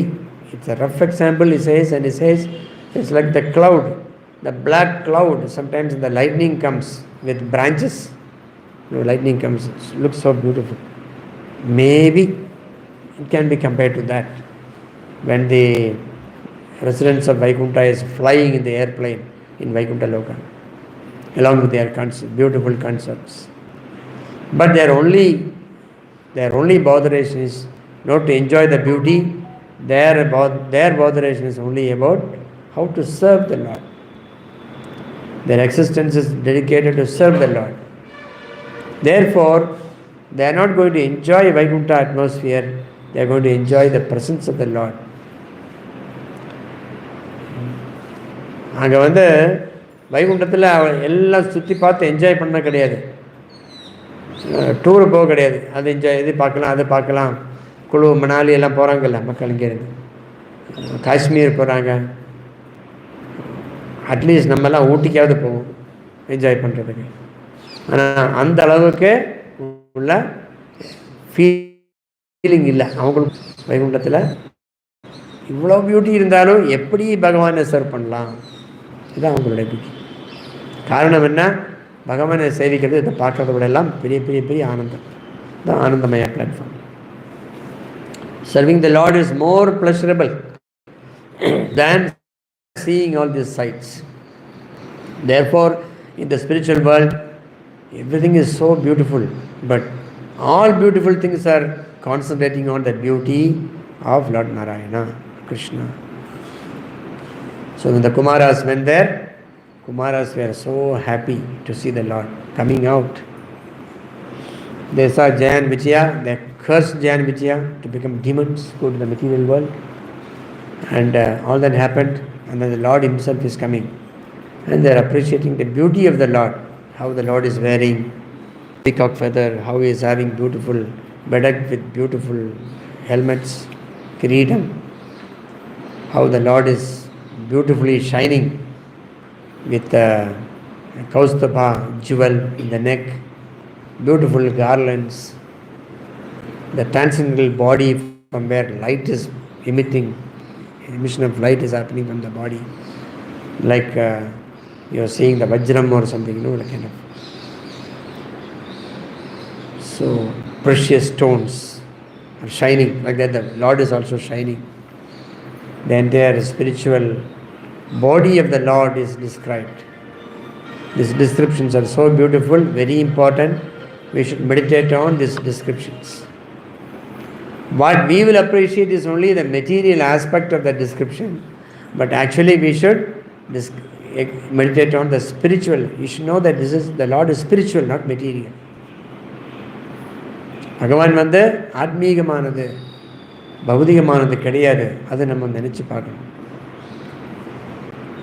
it's a rough example, he says it's like the cloud, the black cloud. Sometimes the lightning comes with branches. Lightning comes, it looks so beautiful. Maybe it can be compared to that. When the residents of Vaikuntha is flying in the airplane in Vaikuntha Loka, along with their beautiful concerts. But their only botheration is not to enjoy the beauty. Their botheration is only about how to serve the Lord. Their existence is dedicated to serve the Lord. Therefore, they are not going to enjoy Vaikuntha atmosphere. They are going to enjoy the presence of the Lord. அங்கே வந்து வைகுண்டத்தில் எல்லாம் சுற்றி பார்த்து enjoy பண்ண கிடையாது, tour போக கிடையாது. அது என்ஜாய், இது பார்க்கலாம், அது பார்க்கலாம். குழு மணாலி எல்லாம் போகிறாங்கல்ல மக்கள், இங்கேருந்து காஷ்மீர் போகிறாங்க. அட்லீஸ்ட் நம்மெல்லாம் ஊட்டிக்காவது போவோம் என்ஜாய் பண்ணுறதுக்கு. ஆனால் அந்த அளவுக்கு உள்ள ஃபீலிங் இல்லை அவங்களுக்கு வைகுண்டத்தில். இவ்வளோ பியூட்டி இருந்தாலும் எப்படி பகவானை சர்வ் பண்ணலாம், இதுதான் அவங்களுடைய பியூட்டி. காரணம் என்ன? பகவானை சேவிக்கிறது, இதை பார்க்கறத விட எல்லாம் பெரிய பெரிய பெரிய ஆனந்தம். இதுதான் ஆனந்தமய platform. Serving the Lord is more pleasurable than seeing all these sights. Therefore, in the spiritual world, everything is so beautiful, but all beautiful things are concentrating on the beauty of Lord Narayana, Krishna. So when the Kumaras went there, Kumaras were so happy to see the Lord coming out. They saw Jaya and Vijaya, they cursed Jaya and Vijaya to become demons, go to the material world. And all that happened, and then the Lord himself is coming. And they are appreciating the beauty of the Lord, how the Lord is wearing peacock feather, how he is having beautiful bedecked with beautiful helmets, kireetam, how the Lord is beautifully shining with a kaustubha jewel in the neck, beautiful garlands, the transcendental body from where light is emitting, emission of light is happening from the body, like you are seeing the vajram or something, like kind of. So precious stones are shining like that. The Lord is also shining. The entire spiritual body of the Lord is described. These descriptions are so beautiful, very important. We should meditate on these descriptions. What we will appreciate is only the material aspect of the description, but actually we should meditate on the spiritual. You should know that the Lord is spiritual, not material. பகவான் ஆத்மீகமானது, பௌதிகமானது கிடையாது. அதை நம்ம நினச்சி பார்க்கணும்.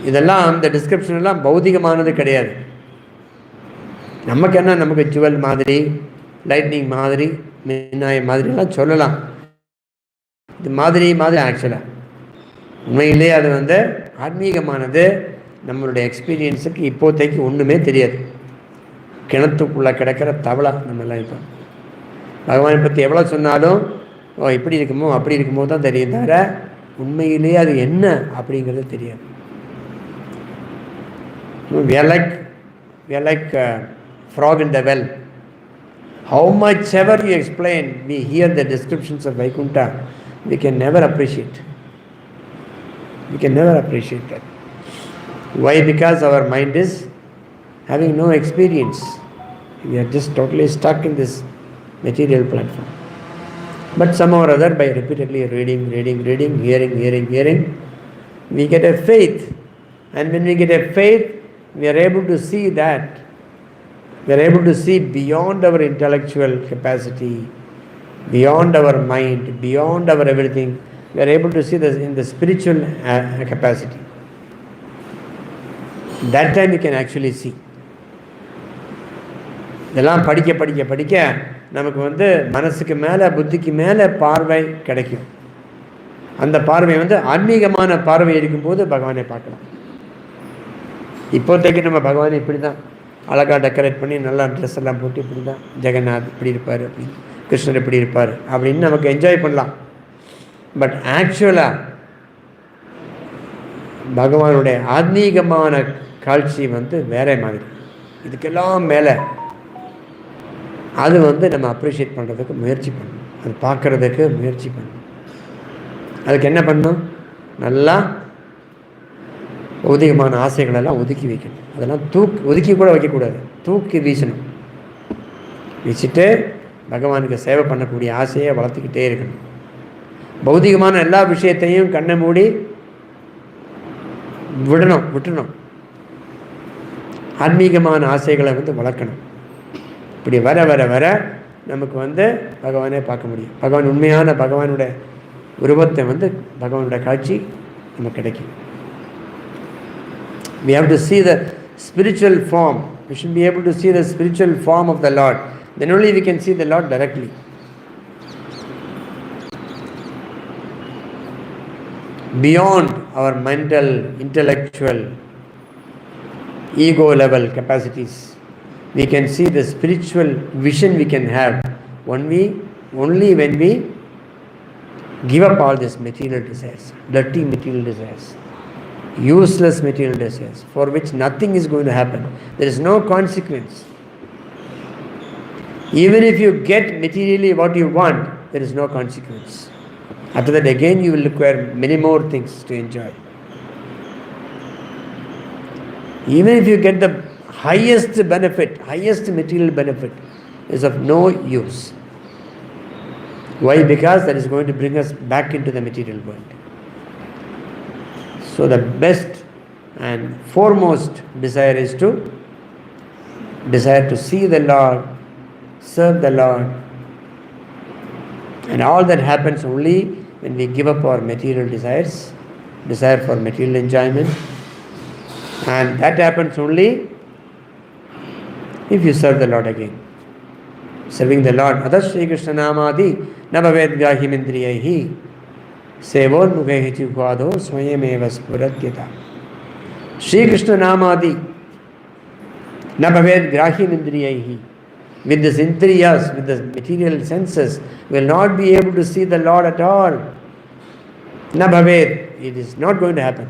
இதெல்லாம் இந்த description எல்லாம் பௌதிகமானது கிடையாது. நமக்கு என்ன, நமக்கு ஜுவல் மாதிரி, லைட்னிங் மாதிரி, மின்னாய் மாதிரிலாம் சொல்லலாம். இது மாதிரி ஆக்சுவலாக உண்மையிலே அது ஆத்மீகமானது. நம்மளுடைய எக்ஸ்பீரியன்ஸுக்கு இப்போதைக்கு ஒன்றுமே தெரியாது. கிணத்துக்குள்ளே கிடக்கிற தவளை நம்மெல்லாம். இப்போ பகவானை பற்றி எவ்வளோ சொன்னாலும் இப்படி இருக்குமோ அப்படி இருக்குமோ தான் தெரியும், தவிர உண்மையிலேயே அது என்ன அப்படிங்கிறது தெரியாது. We are like frog in the well. How much ever you explain, we hear the descriptions of Vaikuntha, we can never appreciate. We can never appreciate that. Why? Because our mind is having no experience. We are just totally stuck in this material platform. But somehow or other, by repeatedly reading, hearing, we get a faith. And when we get a faith, we are able to see that. We are able to see beyond our intellectual capacity, beyond our mind, beyond our everything. We are able to see this in the spiritual capacity. That time we can actually see. இதெல்லாம் படிக்க நமக்கு மனசுக்கு மேலே, புத்திக்கு மேலே பார்வை கிடைக்கும். அந்த பார்வை ஆன்மீகமான பார்வை இருக்கும்போது பகவானை பார்க்கலாம். இப்போதைக்கு நம்ம பகவானை இப்படி தான் அழகாக டெக்கரேட் பண்ணி நல்லா ட்ரெஸ் எல்லாம் போட்டு இப்படி தான் ஜெகநாத் இப்படி இருப்பார், அப்படி கிருஷ்ணர் இப்படி இருப்பார் அப்படின்னு நமக்கு என்ஜாய் பண்ணலாம். பட் ஆக்சுவலாக பகவானுடைய ஆன்மீகமான காட்சி வேற மாதிரி. இதுக்கெல்லாம் மேலே அது நம்ம அப்ரிஷியேட் பண்ணுறதுக்கு முயற்சி பண்ணணும். அது பார்க்குறதுக்கு முயற்சி பண்ணணும். அதுக்கு என்ன பண்ணணும்? நல்லா பௌதிகமான ஆசைகளெல்லாம் ஒதுக்கி வைக்கணும். அதெல்லாம் ஒதுக்கி கூட வைக்கக்கூடாது, தூக்கி வீசணும். வச்சுட்டு பகவானுக்கு சேவை பண்ணக்கூடிய ஆசையை வளர்த்துக்கிட்டே இருக்கணும். பௌதிகமான எல்லா விஷயத்தையும் கண்ணை மூடி விட்டுணும். ஆன்மீகமான ஆசைகளை வளர்க்கணும். இப்படி வர வர வர நமக்கு பகவானே பார்க்க முடியும். பகவான் உண்மையான பகவானுடைய உருவத்தை பகவானுடைய காட்சி நமக்கு கிடைக்கும். We have to see the spiritual form. We should be able to see the spiritual form of the Lord. Then only we can see the Lord directly. Beyond our mental, intellectual, ego level capacities, we can see the spiritual vision we can have only when we give up all these material desires, dirty material desires, useless material desires, for which nothing is going to happen. There is no consequence. Even if you get materially what you want, there is no consequence. After that, again, you will require many more things to enjoy. Even if you get the highest benefit, highest material benefit, is of no use. Why? Because that is going to bring us back into the material world. So the best and foremost desire is to desire to see the Lord, serve the Lord. And all that happens only when we give up our material desires, desire for material enjoyment. And that happens only if you serve the Lord again. Serving the Lord. Adas Shri Krishna Namadi Nabhaved Grahimindriyahi Sevon Mughehi Jihvado Swayameva Spuratyata. Shri Krishna Namadi Nabhaved Grahimindriyahi. With these indriyas, with the material senses, will not be able to see the Lord at all. Nabhaved. It is not going to happen.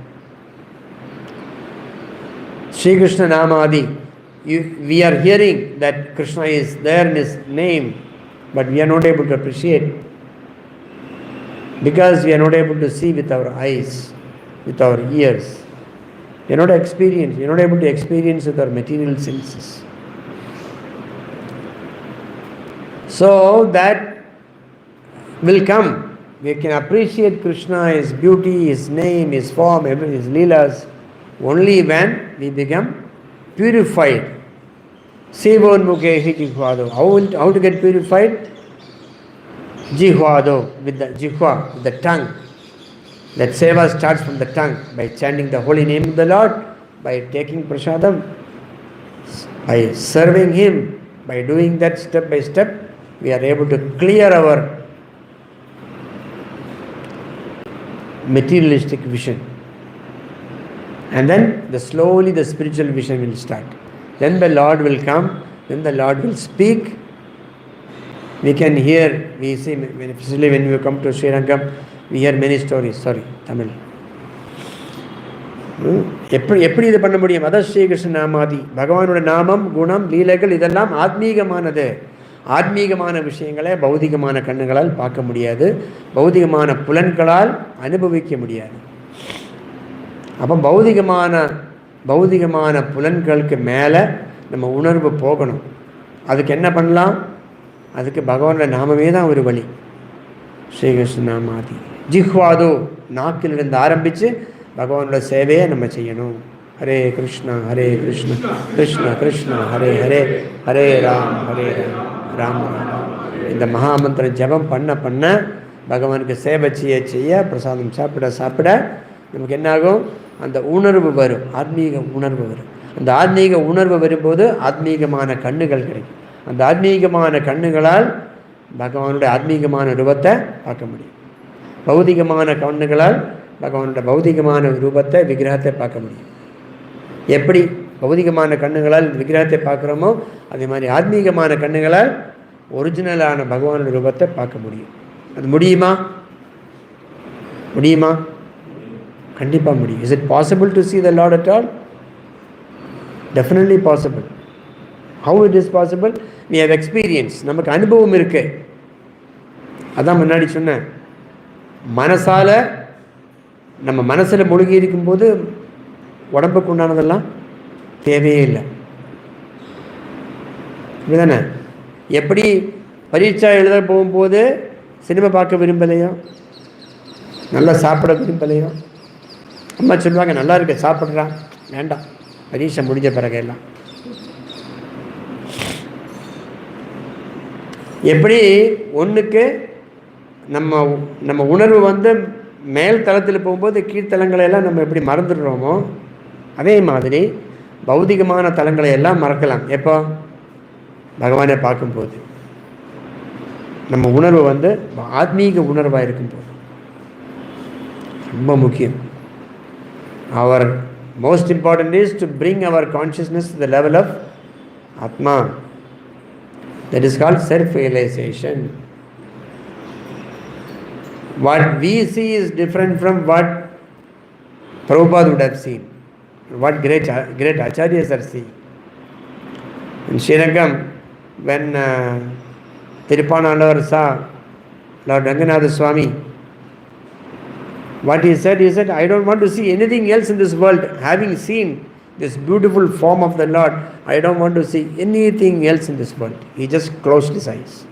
Shri Krishna Namadi. We are hearing that Krishna is there in His name, but we are not able to appreciate because we are not able to see with our eyes, with our ears. We are not able to experience with our material senses. So that will come. We can appreciate Krishna, His beauty, His name, His form, His leelas, only when we become purified. Sevon Mukhehi Jihvado. How to get purified? Jihvado, with the jihva, with the tongue. That seva starts from the tongue, by chanting the holy name of the Lord, by taking prasadam, by serving Him, by doing that step by step, we are able to clear our materialistic vision. And then slowly the spiritual vision will start. Then the Lord will come, then the Lord will speak. We can hear, we see, especially when we come to Srirangam, we hear many stories. Sorry, Tamil. எப்படி இது பண்ண முடியும்? அதான் ஸ்ரீகிருஷ்ண நாமாதி. பகவானோட நாமம், குணம், லீலைகள் இதெல்லாம் ஆத்மீகமானது. ஆத்மீகமான விஷயங்களை பௌதிகமான கண்ணுகளால் பார்க்க முடியாது, பௌதிகமான புலன்களால் அனுபவிக்க முடியாது. அப்போ பௌதிகமான புலன்களுக்கு மேலே நம்ம உணர்வு போகணும். அதுக்கு என்ன பண்ணலாம்? அதுக்கு பகவானோட நாமமே தான் ஒரு வழி. ஸ்ரீகிருஷ்ண நாமாதி. ஜிஹ்வாதோ, நாக்கிலிருந்து ஆரம்பித்து பகவானோட சேவையை நம்ம செய்யணும். ஹரே கிருஷ்ணா கிருஷ்ண கிருஷ்ண ஹரே ஹரே, ஹரே ராம் ராம் ராம். இந்த மகாமந்திரம் ஜபம் பண்ண பகவானுக்கு சேவை செய்ய பிரசாதம் சாப்பிட நமக்கு என்னாகும்? அந்த உணர்வு வரும், ஆத்மீக உணர்வு வரும். அந்த ஆத்மீக உணர்வு வரும்போது ஆத்மீகமான கண்ணுகள் கிடைக்கும். அந்த ஆத்மீகமான கண்ணுகளால் பகவானுடைய ஆத்மீகமான ரூபத்தை பார்க்க முடியும். பௌதிகமான கண்ணுகளால் பகவானுடைய பௌதிகமான ரூபத்தை, விக்கிரகத்தை பார்க்க முடியும். எப்படி பௌதிகமான கண்ணுகளால் விக்கிரகத்தை பார்க்குறோமோ அதே மாதிரி ஆத்மீகமான கண்ணுகளால் ஒரிஜினலான பகவானுடைய ரூபத்தை பார்க்க முடியும். அது முடியுமா? கண்டிப்பாக முடியும். Is it possible to see the Lord at all? Definitely possible. How it is possible? We have experience. நமக்கு அனுபவம் இருக்கு. அதான் முன்னாடி சொன்னேன், மனசால நம்ம மனசில் மூழ்கி இருக்கும்போது உடம்புக்கு உண்டானதெல்லாம் தேவையே இல்லை. இப்படிதானே? எப்படி பரீட்சை எழுத போகும்போது சினிமா பார்க்க விரும்பலையோ, நல்லா சாப்பிட விரும்பலையோ, அம்மா சொல்லுவாங்க நல்லா இருக்கு சாப்பிட்றான், வேண்டாம் பரீட்சை முடிஞ்ச பிறகு எல்லாம். எப்படி ஒன்றுக்கு நம்ம உணர்வு மேல் தளத்தில் போகும்போது கீழ்த்தலங்களை எல்லாம் நம்ம எப்படி மறந்துடுறோமோ, அதே மாதிரி பௌதிகமான தலங்களை எல்லாம் மறக்கலாம். எப்போ? பகவானை பார்க்கும்போது. நம்ம உணர்வு ஆத்மீக உணர்வாக இருக்கும்போது ரொம்ப முக்கியம். Our most important is to bring our consciousness to the level of Atma. That is called self-realization. What we see is different from what Prabhupada would have seen, what great acharyas are seeing. In Srirangam, when Tirupanalavar saw Lord Jagannath Swami, what he said, I don't want to see anything else in this world. Having seen this beautiful form of the Lord, I don't want to see anything else in this world. He just closed his eyes.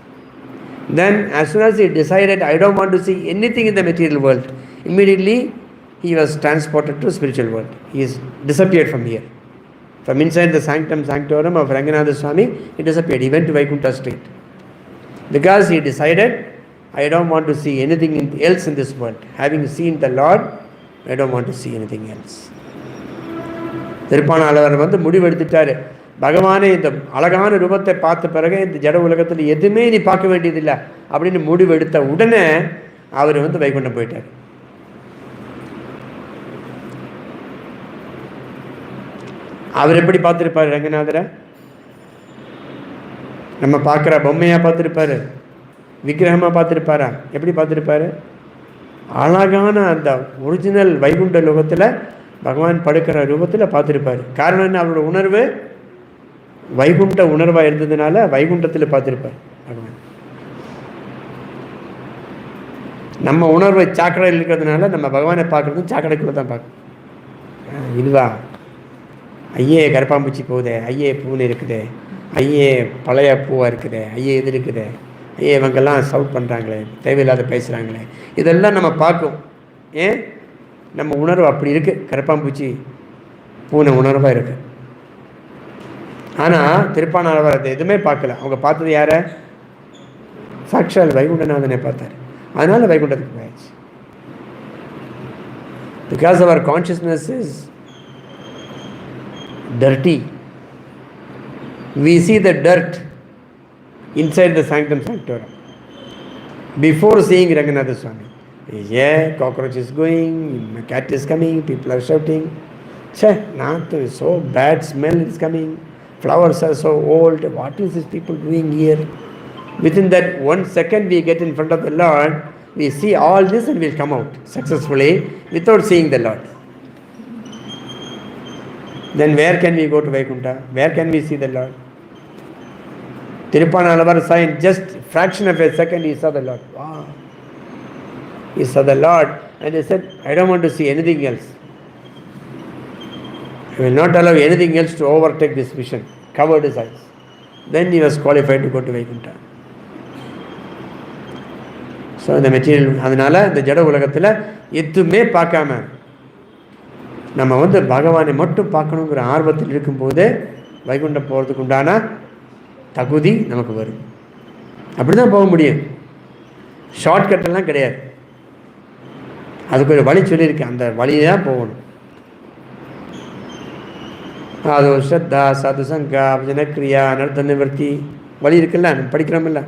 Then as soon as he decided, I don't want to see anything in the material world, immediately he was transported to spiritual world. He is disappeared from here. From inside the sanctum sanctorum of Ranganatha Swami, he disappeared. He went to Vaikuntha straight. Because he decided, I don't want to see anything else in this world. Having seen the Lord, I don't want to see anything else. திருப்பாணாளவர் வந்து முடிவெடுத்துட்டாரு, பகவானே இந்த அழகான ரூபத்தை பார்த்த பிறகு இந்த ஜட உலகத்தில் எதுவுமே நீ பார்க்க வேண்டியதில்லை அப்படின்னு முடிவெடுத்த உடனே அவர் வந்து வைகுண்டம் போயிட்டார். அவர் எப்படி பார்த்துருப்பார் ரங்கநாதரை? நம்ம பார்க்குற பொம்மையாக பார்த்துருப்பாரு, விக்கிரகமாக பார்த்துருப்பாரா? எப்படி பார்த்துருப்பாரு? அழகான அந்த ஒரிஜினல் வைகுண்ட லோகத்தில் பகவான் படுக்கிற ரூபத்தில் பார்த்துருப்பார். காரணம் என்ன? அவரோட உணர்வு வைகுண்ட உணர்வாக இருந்ததுனால வைகுண்டத்தில் பார்த்துருப்பார் பகவான். நம்ம உணர்வை சாக்கடையில் இருக்கிறதுனால நம்ம பகவானை பார்க்குறது சாக்கடைக்குள்ளே தான் பார்க்கணும். இதுவா ஐயே கரப்பாம்பூச்சி போகுதே, ஐயே பூனை இருக்குதே, ஐயே பழைய பூவாக இருக்குதே, ஐயே இது இருக்குதே, ஐயே இவங்கெல்லாம் சவுட் பண்ணுறாங்களே, தேவையில்லாத பேசுகிறாங்களே, இதெல்லாம் நம்ம பார்க்கும். ஏன்? நம்ம உணர்வு அப்படி இருக்குது, கரப்பாம்பூச்சி பூனை உணர்வாக இருக்குது. ஆனால் திருப்பாணாளவர் அதை எதுவுமே பார்க்கல. அவங்க பார்த்தது யாரை? சாக்ஷால் வைகுண்டநாதனை பார்த்தார். அதனால் வைகுண்டத்துக்கு போயாச்சு. பிகாஸ் அவர் consciousness is dirty. We see the dirt inside the sanctum sanctorum before seeing Ranganatha Swami. Yeah, cockroach is going, cat is coming, people are shouting. Not so bad smell is coming. Flowers are so old. What is these people doing here? Within that 1 second we get in front of the Lord, we see all this and we'll come out successfully without seeing the Lord. Then where can we go to Vaikuntha? Where can we see the Lord? Tirupanalavar saw in just fraction of a second, he saw the Lord. Wow! He saw the Lord and he said, I don't want to see anything else. I will not allow anything else to overtake this vision. Covered his eyes. Then he was qualified to go to Vaikuntha. So in the material, அதனால இந்த ஜட உலகத்தில் எதுவுமே பார்க்காம நம்ம வந்து பகவானை மட்டும் பார்க்கணுங்கிற ஆர்வத்தில் இருக்கும்போது வைகுண்டம் போகிறதுக்கு உண்டான தகுதி நமக்கு வரும். அப்படி தான் போக முடியும். ஷார்ட்கட்டெல்லாம் கிடையாது. அதுக்கு ஒரு வழி சொல்லியிருக்கேன், அந்த வழியை தான் போகணும். அது ஸ்ரத்தா சாது சங்கா ஜனக்கிரியா அனர்த்த நிவர்த்தி வழி இருக்குல்ல, நம்ம படிக்கிறோமில்ல,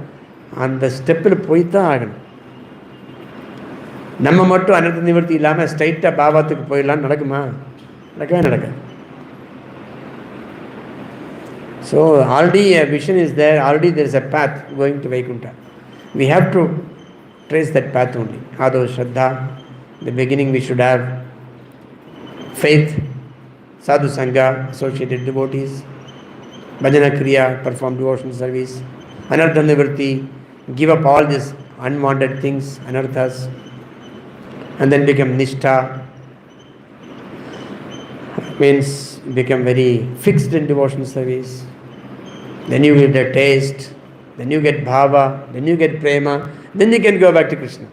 அந்த ஸ்டெப்பில் போய் தான் ஆகணும். நம்ம மட்டும் அனர்த்த நிவர்த்தி இல்லாமல் ஸ்ட்ரைட்டாக பாபாத்துக்கு போயிடலாம் நடக்குமா? நடக்கவே நடக்காது. So already a vision is there, already there is a path going to Vaikuntha. We have to trace that path only. Ado Shraddha, in the beginning we should have faith, sadhu sangha, associated devotees, bhajana kriya, perform devotional service, anartha nivrti, give up all these unwanted things, anarthas, and then become nishtha, means become very fixed in devotional service. Then you get the taste, then you get bhava, then you get prema, then you can go back to Krishna.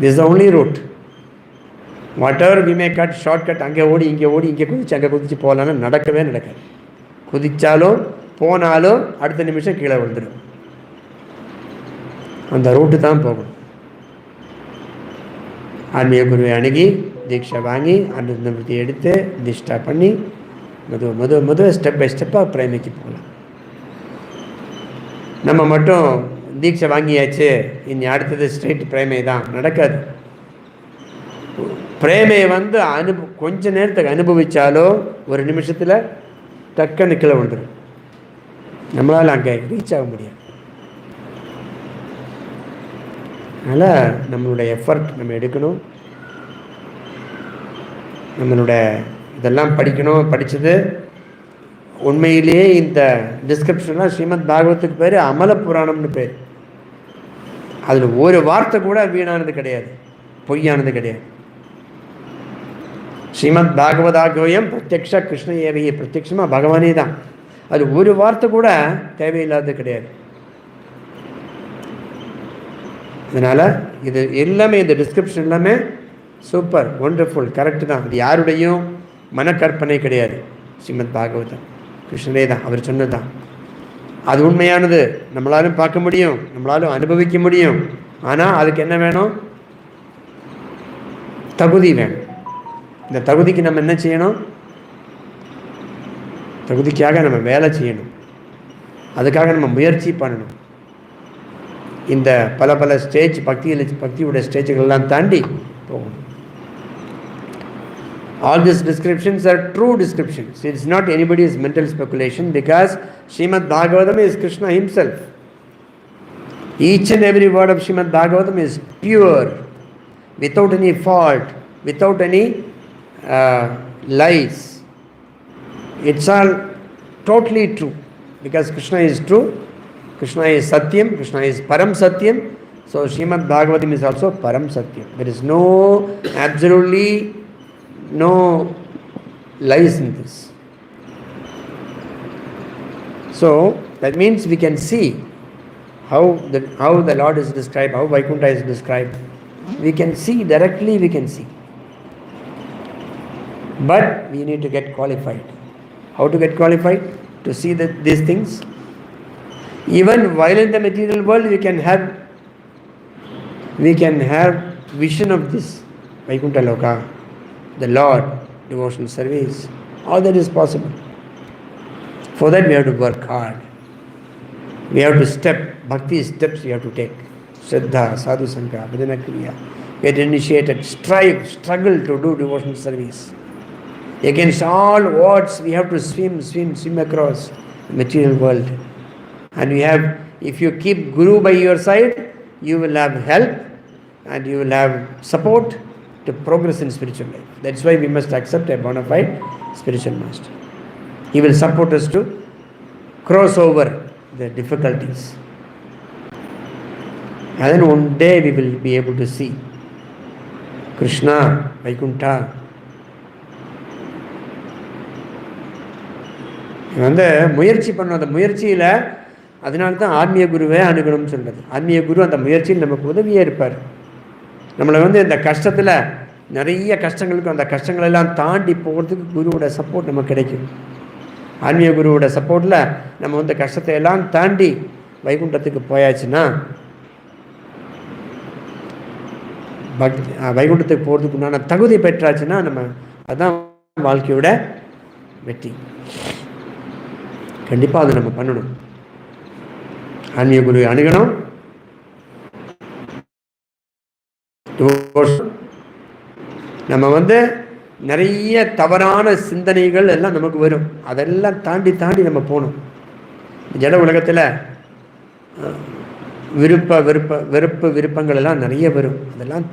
This is the only route. Whatever we may cut, shortcut, அங்கே ஓடி இங்கே குதிச்சு போகலான்னு நடக்கவே நடக்காது. குதிச்சாலும் போனாலும் அடுத்த நிமிஷம் கீழே விழுந்துடும். அந்த ரூட்டு தான் போகணும். ஆன்மீக குருவை அணுகி தீட்சை வாங்கி அந்த நிவர்த்தி எடுத்து நிஷ்டா பண்ணி மெதுவாக ஸ்டெப் பை ஸ்டெப்பாக பிரேமைக்கு போகலாம். நம்ம மட்டும் தீட்சை வாங்கியாச்சு இனி அடுத்தது ஸ்ட்ரெயிட் பிரேமை தான், நடக்காது. பிரேமையை வந்து கொஞ்ச நேரத்துக்கு அனுபவித்தாலோ ஒரு நிமிஷத்தில் டக்குன்னு கீழே விழுந்துடும். நம்மளால் அங்கே ரீச் ஆக முடியாது. அதனால் நம்மளுடைய எஃபர்ட் நம்ம எடுக்கணும். நம்மளோட இதெல்லாம் படிக்கணும். படித்தது உண்மையிலேயே இந்த டிஸ்கிரிப்ஷன்லாம் ஸ்ரீமத் பாகவத்துக்கு பேர் அமல புராணம்னு பேர். அதில் ஒரு வார்த்தை கூட வீணானது கிடையாது, பொய்யானது கிடையாது. ஸ்ரீமத் பாகவதாகோயம் பிரத்யக்ஷ கிருஷ்ண ஏவையே, பிரத்யக்ஷமாக பகவானே தான். அது ஒரு வார்த்தை கூட தேவையில்லாதது கிடையாது. அதனால் இது எல்லாமே, இந்த டிஸ்கிரிப்ஷன் எல்லாமே சூப்பர், ஒண்டர்ஃபுல், கரெக்டு தான். அது யாருடையும் மனக்கற்பனை கிடையாது. ஸ்ரீமத் பாகவதம் கிருஷ்ணரே தான், அவர் சொன்னது தான். அது உண்மையானது, நம்மளாலும் பார்க்க முடியும், நம்மளாலும் அனுபவிக்க முடியும். ஆனால் அதுக்கு என்ன வேணும்? தகுதி வேணும். இந்த தகுதிக்கு நம்ம என்ன செய்யணும்? தகுதிக்காக நம்ம வேலை செய்யணும். அதுக்காக நம்ம முயற்சி பண்ணணும். இந்த பல பல ஸ்டேஜ், பக்தியோட ஸ்டேஜுகளெல்லாம் தாண்டி போகணும். All these descriptions are true descriptions. It's not anybody's mental speculation, because Srimad Bhagavatam is Krishna himself. Each and every word of Srimad Bhagavatam is pure, without any fault, without any lies. It's all totally true, because Krishna is true. Krishna is Satyam, Krishna is Param Satyam. So Srimad Bhagavatam is also Param Satyam. There is absolutely no lies in this. So that means we can see how the Lord is described, how Vaikuntha is described. We can see directly, we can see. But we need to get qualified. How to get qualified? To see these things. Even while in the material world, we can have vision of this Vaikuntha Loka, the Lord, devotional service. All that is possible. For that we have to work hard. We have to bhakti steps we have to take. Shraddha, sadhu sangha, bhajana kriya. Get initiated, struggle to do devotional service. Against all odds, we have to swim across the material world. And if you keep Guru by your side, you will have help and you will have support to progress in spiritual life. That's why we must accept a bona fide spiritual master. He will support us to cross over the difficulties. And then one day we will be able to see Krishna, Vaikuntha. முயற்சி பண்ணணும். அந்த முயற்சியில், அதனால தான் ஆத்மீய குருவே அணுகணும்னு சொல்கிறது. ஆத்மீய குரு அந்த முயற்சியில் நமக்கு உதவியாக இருப்பார். நம்மளை இந்த கஷ்டத்தில், நிறைய கஷ்டங்களுக்கு, அந்த கஷ்டங்களெல்லாம் தாண்டி போகிறதுக்கு குருவோட சப்போர்ட் நமக்கு கிடைக்கும். ஆன்மீக குருவோட சப்போர்ட்டில் நம்ம கஷ்டத்தை எல்லாம் தாண்டி வைகுண்டத்துக்கு போயாச்சுன்னா, வைகுண்டத்துக்கு போகிறதுக்கு உண்டான தகுதி பெற்றாச்சுன்னா, நம்ம அதுதான் வாழ்க்கையோட வெற்றி. கண்டிப்பாக அதை நம்ம பண்ணணும். ஆன்மீக குரு அணுகணும். நம்ம நிறைய தவறான சிந்தனைகள் எல்லாம் நமக்கு வரும். அதெல்லாம் தாண்டி நம்ம போகணும். ஜட உலகத்தில் விருப்பங்கள் எல்லாம் நிறைய வரும். அதெல்லாம்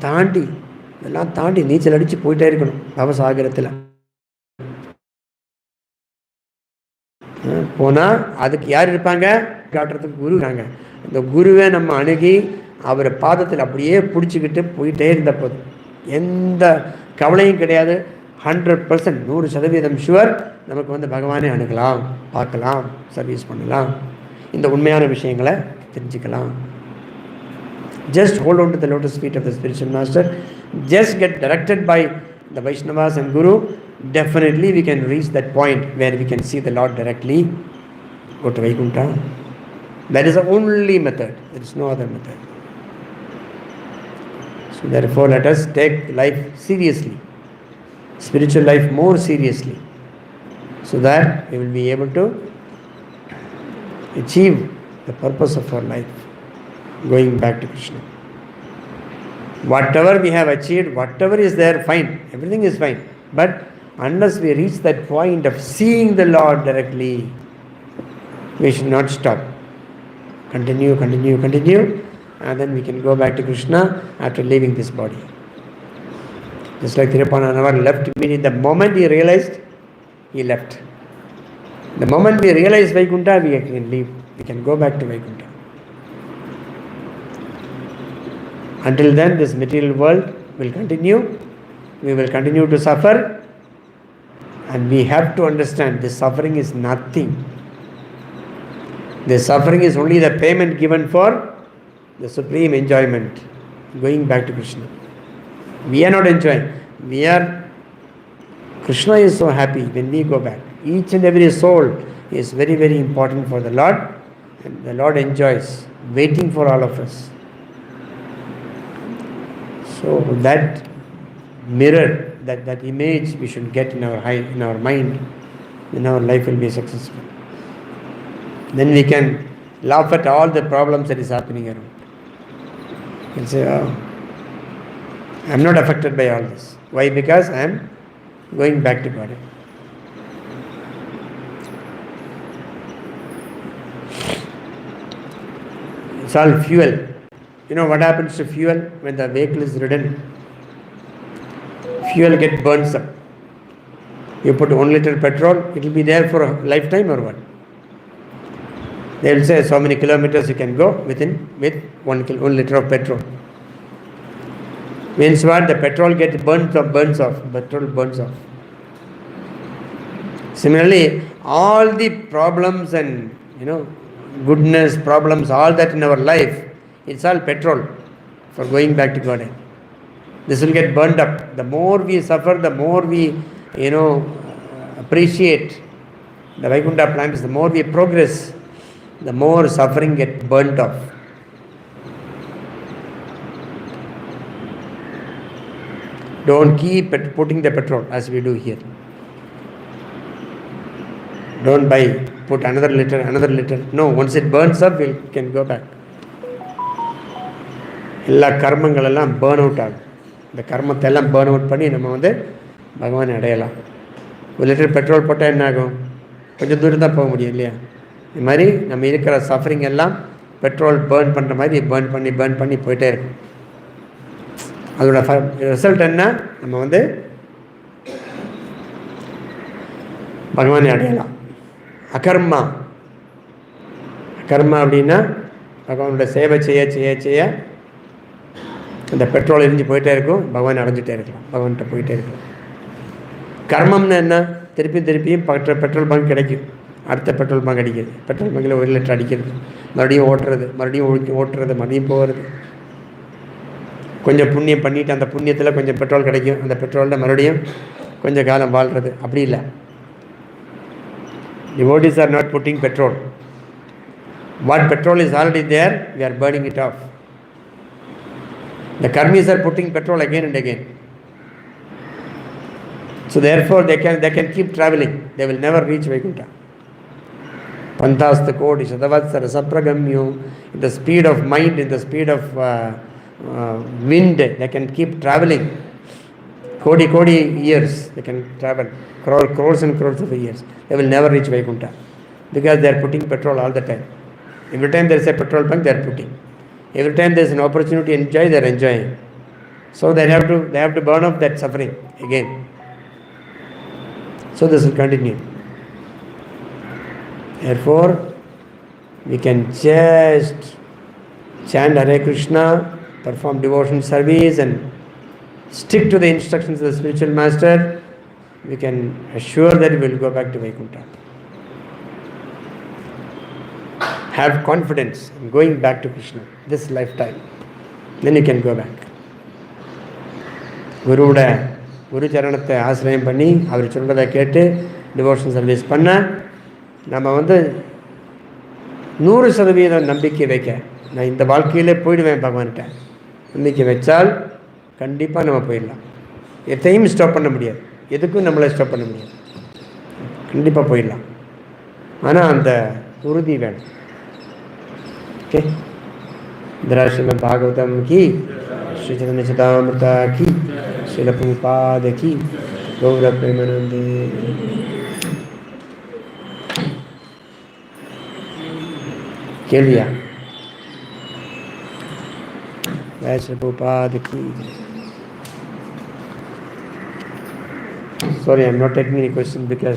தாண்டி நீச்சல் அடித்து போயிட்டே இருக்கணும். பவசாகரத்தில் போனால் அதுக்கு யார் இருப்பாங்க? காட்டுறதுக்கு குரு இருக்காங்க. இந்த குருவை நம்ம அணுகி அவரை பாதத்தில் அப்படியே பிடிச்சிக்கிட்டு போயிட்டே இருந்த போது எந்த கவலையும் கிடையாது. 100%, 100% ஷுவர் நமக்கு பகவானே அணுகலாம், பார்க்கலாம், சர்வீஸ் பண்ணலாம், இந்த உண்மையான விஷயங்களை தெரிஞ்சுக்கலாம். Just hold on to the lotus feet of the spiritual master. Just get directed by the Vaishnavas and Guru. Definitely we can reach that point where we can see the Lord directly. Go to Vaikuntha. That is the only method. There is no other method. So therefore let us take life seriously, spiritual life more seriously, so that we will be able to achieve the purpose of our life, going back to Krishna. Whatever we have achieved, whatever is there, fine, everything is fine. But unless we reach that point of seeing the Lord directly, we should not stop. Continue and then we can go back to Krishna after leaving this body. Just like Tirupananavar left immediately. The moment he realized, he left. The moment we realize Vaikuntha, we can leave. We can go back to Vaikuntha. Until then, this material world will continue. We will continue to suffer. And we have to understand this suffering is nothing. This suffering is only the payment given for the supreme enjoyment, going back to Krishna. We are not enjoying. Krishna is so happy when we go back. Each and every soul is very, very important for the Lord. And the Lord enjoys waiting for all of us. So that mirror, that image we should get in our mind, then our life will be successful. Then we can laugh at all the problems that is happening around. We'll say, oh, I'm not affected by all this. Why? Because I am going back to God. It's all fuel. You know what happens to fuel when the vehicle is ridden? Fuel gets burns up. You put 1 liter petrol, it will be there for a lifetime or what? They will say so many kilometers you can go with 1 liter of petrol. Means what? The petrol gets burns off. Petrol burns off. Similarly, all the problems and goodness, problems, all that in our life, it's all petrol for going back to God. This will get burned up. The more we suffer, the more we, appreciate the Vaikuntha plans, the more we progress, the more suffering gets burnt off. Don't keep putting the petrol as we do here. Don't put another liter. No, once it burns up, we can go back. எல்லா கர்மங்கள் எல்லாம் burn out ஆகும். இந்த கர்மத்தை எல்லாம் burn out பண்ணி நம்ம பகவானை அடையலாம். 1 லிட்டர் பெட்ரோல் போட்டால் என்ன ஆகும்? கொஞ்சம் தூரம் தான் போக முடியும் இல்லையா? இது மாதிரி நம்ம இருக்கிற சஃபரிங் எல்லாம் பெட்ரோல் பேர்ன் பண்ணுற மாதிரி பேர்ன் பண்ணி போயிட்டே இருக்கும். அதோட ரிசல்ட் என்ன? நம்ம பகவானை அடையலாம். அகர்மா அப்படின்னா பகவானோட சேவை செய்ய அந்த பெட்ரோல் எரிஞ்சு போயிட்டே இருக்கும், பகவான் அடைஞ்சிட்டே இருக்கலாம், பகவான்கிட்ட போயிட்டே இருக்கலாம். கர்மம்னு என்ன? திருப்பியும் பெட்ரோல் பங்க் கிடைக்கும், அடுத்த பெட்ரோல் பங்க் அடிக்கிறது, பெட்ரோல் பங்கில் 1 லிட்டர் அடிக்கிறது, மறுபடியும் ஓட்டுறது, மறுபடியும் போகிறது. கொஞ்சம் புண்ணியம் பண்ணிவிட்டு அந்த புண்ணியத்தில் கொஞ்சம் பெட்ரோல் கிடைக்கும், அந்த பெட்ரோலில் மறுபடியும் கொஞ்சம் காலம் வாழ்கிறது. அப்படி இல்லை. Devotees are not putting petrol. What petrol is already there, we are burning it off. The karmis are putting petrol again and again. So therefore they can keep traveling. They will never reach Vaikuntha. Pantasta kodi shadavatsara sapragamyo. In the speed of mind, in the speed of wind, they can keep traveling. Kodi years they can travel. Crores and crores of years. They will never reach Vaikuntha. Because they are putting petrol all the time. Every time there is a petrol pump, they are putting. Every time there is an opportunity to enjoy, they are enjoying. So they have to burn off that suffering again. So this will continue. Therefore, we can just chant Hare Krishna, perform devotion service, and stick to the instructions of the spiritual master. We can assure that we will go back to Vaikuntha. Have confidence in going back to Krishna this lifetime. Then you can go back. குரு சரணத்தை ஆசிரியம் பண்ணி அவர் சொல்றதை கேட்டு devotion service பண்ண நம்ம 100% நம்பிக்கை வைக்க, நான் இந்த வாழ்க்கையிலே போயிடுவேன் பகவான்கிட்ட நம்பிக்கை வச்சால் கண்டிப்பாக நம்ம போயிடலாம். எதையும் ஸ்டாப் பண்ண முடியாது, எதுக்கும் நம்மளை ஸ்டாப் பண்ண முடியாது, கண்டிப்பாக போயிடலாம். ஆனால் அந்த உறுதி வேணும். ओके, श्रीमद् भागवतम की, श्री चैतन्य चरितामृत की, श्रील प्रभुपाद की, गौर प्रेमानंदे. கேள்வியா? Jai Shri Prabhupada ki jai. Sorry, I'm not taking any questions because